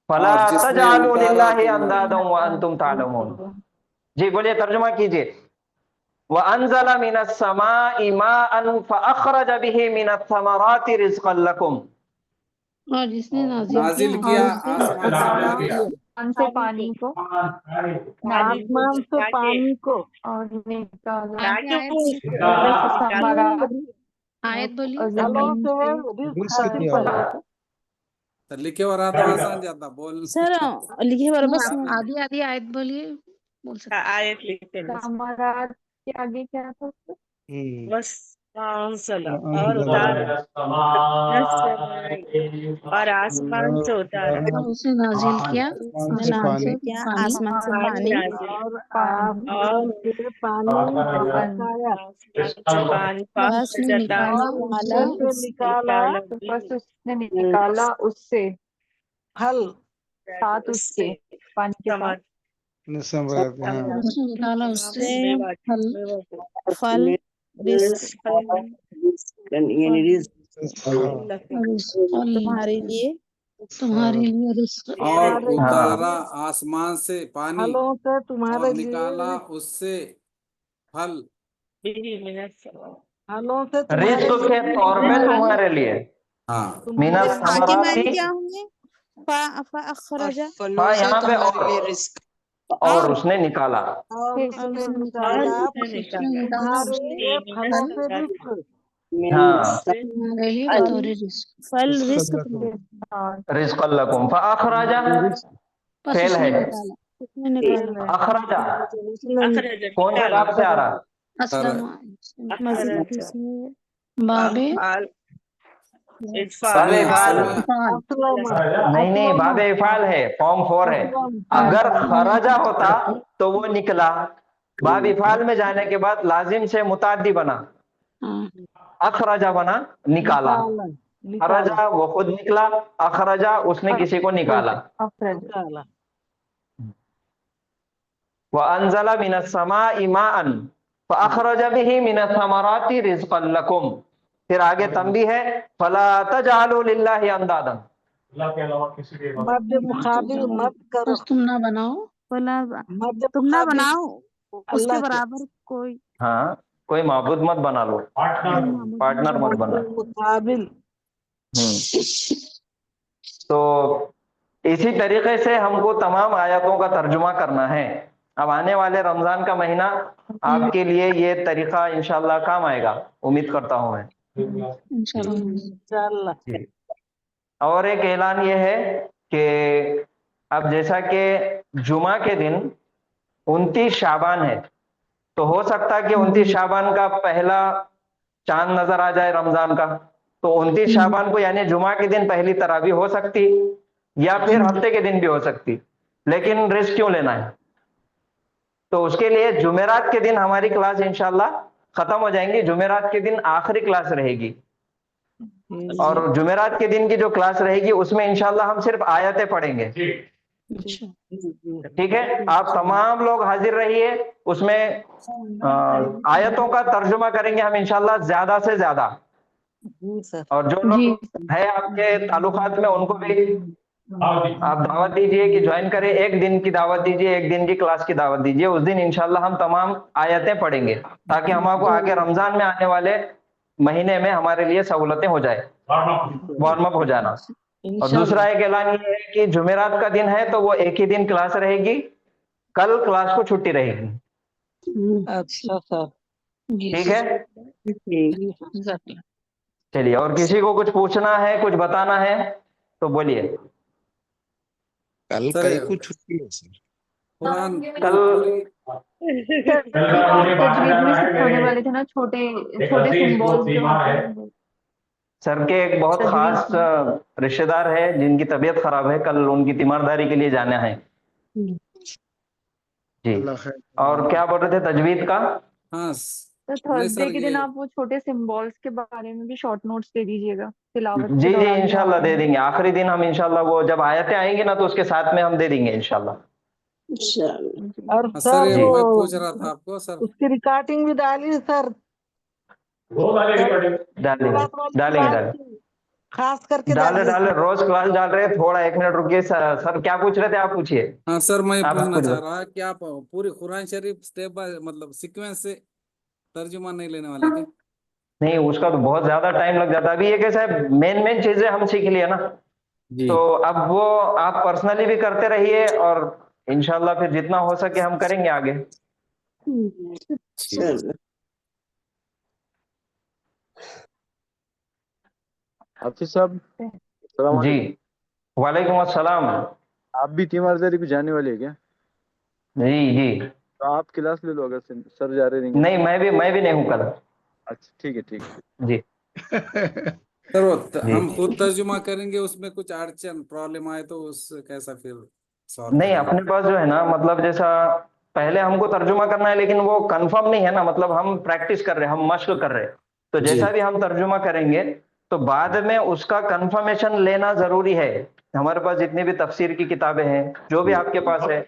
फला और जिसने तजअलू उतारा लिल्लाहि तुम्हारे अंदादन व अंतुम तालमून। जी बोलिए, तर्जुमा कीजिए। वअंज़ल मिनस समाइ माअन फअख़रज बिही मिनथ थमराति रिज़क़न लकुम। और जिसने नाजिल किया आसमान से पानी से पानी को आसमान से पानी को और निकाला आयत बोलिए। जलों जमीन से से रिज़्क़ हासिल करो। तो लिखे हुआ रहा तो आसान जाता बोल लिखे बस आधी आधी आयत बोलिए, बोल सकते। हमारा के आगे क्या था और उतारा और आसमान से उतारा उसने नाजिल किया आसमान से आसमान से पानी और आसमान से पानी बरसाया बस ने निकाला और उससे निकाला बस उसने निकाला उससे फल साथ उसके पानी के साथ निकाला उससे फल रिस्क तुम्हारे लिए रिस्क और तुम्हारे उतारा आसमान से पानी फलों से तुम्हारे और लिए निकाला उससे फल फलों से तुम्हारे रिस्क के तौर पे तुम्हारे लिए हाँ मीना आगे मैंने समराती क्या होंगे अखरजा हाँ यहाँ पे और उसने निकाला और उसने निकाला तुम्हारे लिए फलों से रिस्क हाँ तुम्हारे लिए बतौर रिस्क फल रिस्क रिस्क लकुम फअखरजा बस फेल उसने है निकाला उसने निकाला अखरजा उसने कौन से बाब से आ रहा अस्सलाम मस्जिद से बाबे बाबे इफाल नहीं बाबे इफाल है फॉर्म 4 है अगर खरजा होता तो वो निकला बाब इफाल में जाने के बाद लाजिम से मुताद्दी बना अखरजा बना निकाला खरजा वो खुद निकला अखरजा उसने किसी को निकाला वअंज़ला मिनस समाई माअन फअखरज बिही मिनस समराति रिज़क़न लकुम। फिर आगे तंबीह है फला तजअलू लिल्लाहि अंदादन, अल्लाह के अलावा किसी के मध्य मुकाबिल मत करो, बस तुम ना बनाओ मध्य तुम ना मुकाबिल बनाओ उसके अल्लाह के बराबर कोई हाँ कोई माबूद मत बना लो, पार्टनर मत बना। मध्य मुकाबिल तो इसी तरीके से हमको तमाम आयतों का तर्जुमा करना है। अब आने वाले रमजान का महीना आपके लिए ये तरीका इंशाल्लाह काम आएगा, उम्मीद करता हूँ मैं। इंशाल्लाह। और एक ऐलान ये है कि अब जैसा कि जुमा के दिन 29 शाबान है, तो हो सकता है कि 29 शाबान का पहला चांद नजर आ जाए रमजान का, तो 29 शाबान को यानी जुमा के दिन पहली तरावी हो सकती या फिर हफ्ते के दिन भी हो सकती, लेकिन रिस्क क्यों लेना है? तो उसके लिए जुमेरात के दिन हमारी क्लास इंशाल्लाह खत्म हो जाएंगी। जुमेरात के दिन आखिरी क्लास रहेगी और जुमेरात के दिन की जो क्लास रहेगी उसमें इंशाल्लाह हम सिर्फ आयतें पढ़ेंगे। ठीक है, आप तमाम लोग हाजिर रहिए, उसमें आयतों का तर्जुमा करेंगे हम इंशाल्लाह ज्यादा से ज्यादा। और जो लोग है आपके ताल्लुकात में उनको भी आप दावत दीजिए कि ज्वाइन करें। एक दिन की दावत दीजिए, एक दिन की क्लास की दावत दीजिए। उस दिन इंशाल्लाह हम तमाम आयतें पढ़ेंगे ताकि हमको आगे रमजान में आने वाले महीने में हमारे लिए सहूलतें हो जाए, वार्म अप हो जाना। और दूसरा एक ऐलान ये है कि जुमेरात का दिन है तो वो एक ही दिन क्लास रहेगी, कल क्लास को छुट्टी रहेगी। अच्छा सर, ठीक है, चलिए। और किसी को कुछ पूछना है, कुछ बताना है तो बोलिए। कल कई को छुट्टी है सर। कुरान कल तजवीद में सिखाने वाले थे ना, छोटे छोटे सिंबल्स जो होते हैं। सर के एक बहुत खास रिश्तेदार है जिनकी तबीयत खराब है, कल उनकी तीमारदारी के लिए जाना है जी। और क्या बोल रहे थे तजवीद का? हाँ तो थर्सडे के दिन आप वो छोटे सिंबल्स के बारे में भी शॉर्ट नोट्स दे दीजिएगा तिलावत के जी जी दौरान। इंशाल्लाह दे देंगे। आखिरी दिन हम इंशाल्लाह वो जब आयतें आएंगी ना तो उसके साथ में हम दे देंगे इंशाल्लाह। और सर सर ये वो मैं पूछ रहा था आपको सर, उसकी रिकॉर्डिंग भी डाली सर, डालेंगे खास करके डाले रोज क्लास डाल रहे हैं। थोड़ा 1 मिनट रुकिए सर क्या पूछ रहे थे आप पूछिए। हाँ सर मैं आप पूछना पूछो। चाह रहा कि आप पूरी कुरान शरीफ स्टेप बाय मतलब सीक्वेंस से तर्जुमा नहीं लेने वाले क्या? नहीं, उसका तो बहुत ज्यादा टाइम लग जाता है। अभी ये कैसा है, मेन चीजें हम सीख लिए ना, तो अब वो आप पर्सनली भी करते रहिए और इंशाल्लाह फिर जितना हो सके हम करेंगे आगे। हाफिज साहब जी वालेकुम अस्सलाम। आप भी तीमारदारी को जाने वाले हैं क्या? जी जी तो आप क्लास ले लो अगर सर जा रहे हैं। नहीं, मैं भी नहीं हूँ कल। अच्छा ठीक है जी सर हम खुद तर्जुमा करेंगे, उसमें कुछ अड़चन प्रॉब्लम आए तो उस कैसा फिर सॉल्व नहीं, अपने पास जो है ना, मतलब जैसा पहले हमको तर्जुमा करना है लेकिन वो कंफर्म नहीं है ना, मतलब हम प्रैक्टिस कर रहे हैं, हम मश्क कर रहे हैं। तो जैसा भी हम तर्जुमा करेंगे तो बाद में उसका कंफर्मेशन लेना जरूरी है ہمارے پاس جتنی بھی تفسیر کی کتابیں ہیں جو بھی آپ کے پاس ہے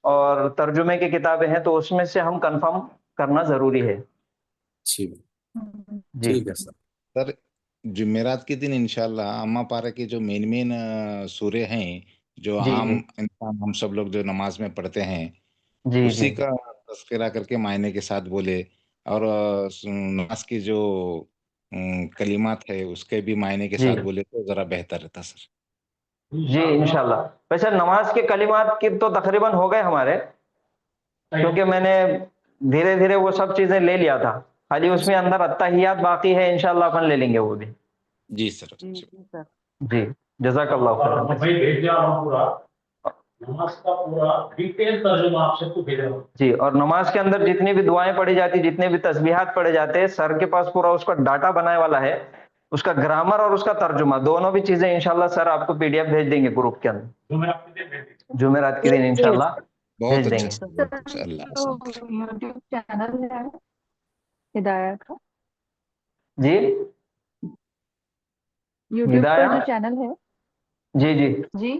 اور ترجمے کی کتابیں ہیں تو اس میں سے ہم کنفرم کرنا ضروری ہے. ٹھیک جی ٹھیک ہے سر. سر جمعرات کے دن انشاءاللہ اما پارا کے جو مین سورے ہیں جو جی عام جی انسان ہم سب لوگ جو نماز میں پڑھتے ہیں جی اسی جی کا تذکرہ کر کے معنی کے ساتھ بولے اور نماز کی جو کلمات ہے اس کے بھی معنی کے جی ساتھ بولے تو ذرا بہتر رہتا سر. جی انشاءاللہ. ویسے نماز کے کلمات کی تو تقریباً ہو گئے ہمارے, کیونکہ میں نے دھیرے دھیرے وہ سب چیزیں لے لیا تھا, خالی اس میں اندر التحیات باقی ہے, انشاءاللہ اپن لے لیں گے وہ بھی. جی سر. جی جزاک اللہ خیر. بھائی بھیج دیا ہوں پورا نماز کا پورا ڈیٹیل ترجمہ آپ سب کو بھیج رہا ہوں. جی, اور نماز کے اندر جتنی بھی دعائیں پڑھی جاتی, جتنے بھی تسبیحات پڑھے جاتے ہیں, سر کے پاس پورا اس کا ڈاٹا بنائے والا ہے, اس کا گرامر اور اس کا ترجمہ دونوں بھی چیزیں انشاءاللہ سر آپ کو PDF بھیج دیں گے گروپ کے اندر. جو میں آپ کو بھیج دیا جمعرات کے دن انشاءاللہ بہت بھیج دیں اچھا گے. سر, بہت اچھا. اللہ تو حافظ. یوٹیوب چینل ہے ہدایت کا, جی یوٹیوب پر ہدایہ, جو چینل ہے جی جی جی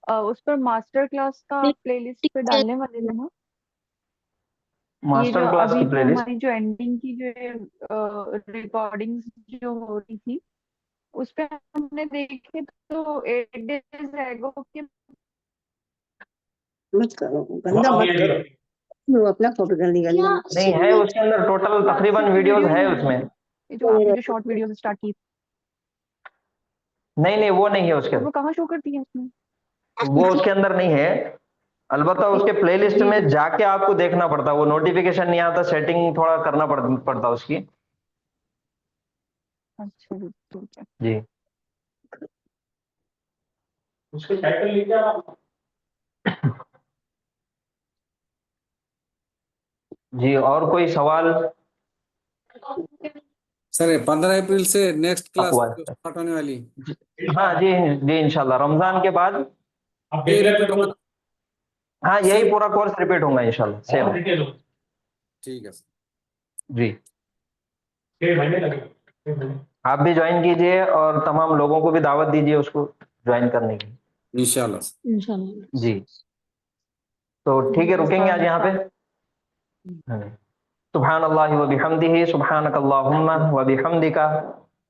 اس پر ماسٹر کلاس کا پلے لسٹ پہ ڈالنے والے ہیں نا. یہ جو ماسٹر کلاس ابھی کی پلے کی لسٹ. ہماری جو اینڈنگ کی جو ریکارڈنگ جو ہو رہی تھی اس پہ ہم نے دیکھے تو 8 days ایگو کے مت کرو گندا مت کرو, وہ اپنا فوٹو ڈالنے والی نہیں ہے اس کے اندر ٹوٹل تقریباً ویڈیوز ہے اس میں. جو آپ نے جو شارٹ ویڈیوز اسٹارٹ کی نہیں وہ نہیں ہے اس کے وہ کہاں شو کرتی ہے اس میں؟ وہ اس کے اندر نہیں ہے, البتہ اس کے پلے لسٹ میں جا کے آپ کو دیکھنا پڑتا, وہ نوٹیفیکیشن نہیں آتا, سیٹنگ تھوڑا کرنا پڑتا اس کی. اچھا ٹھیک ہے. جی اس کے ٹائٹل لکھ دیا آپ. جی, اور کوئی سوال؟ سر 15 اپریل سے نیکسٹ کلاس اقوال. اسٹارٹ ہونے والی. ہاں جی جی انشاءاللہ رمضان کے بعد. آپ یہ دیکھ ریپیٹ لیں. ہوگا. ہاں یہی پورا کورس ریپیٹ ہوگا انشاءاللہ سیم. ٹھیک ہے سر. جی 6 مہینے لگے. آپ بھی جوائن کیجئے اور تمام لوگوں کو بھی دعوت دیجئے اس کو جوائن کرنے کی. انشاءاللہ سر. انشاءاللہ. جی تو ٹھیک ہے, رکیں گے آج یہاں پہ. سبحان اللہ و بحمدہ, سبحانک اللہم و بحمدک,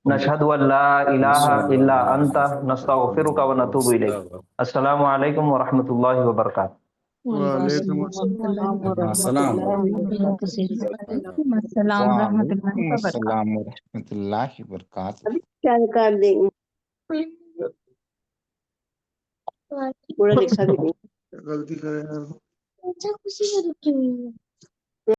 نشہد ان لا الہ الا انت, نستغفرک و نتوب الیک. السلام علیکم ورحمۃ اللہ وبرکاتہ. وعلیکم السلام. السلام ورحمۃ اللہ وعلیکم وبرکاتہ. السلام ورحمۃ اللہ وبرکاتہ. کیا کر دیں گے پورا لکھا بھی دیں. غلطی کرے.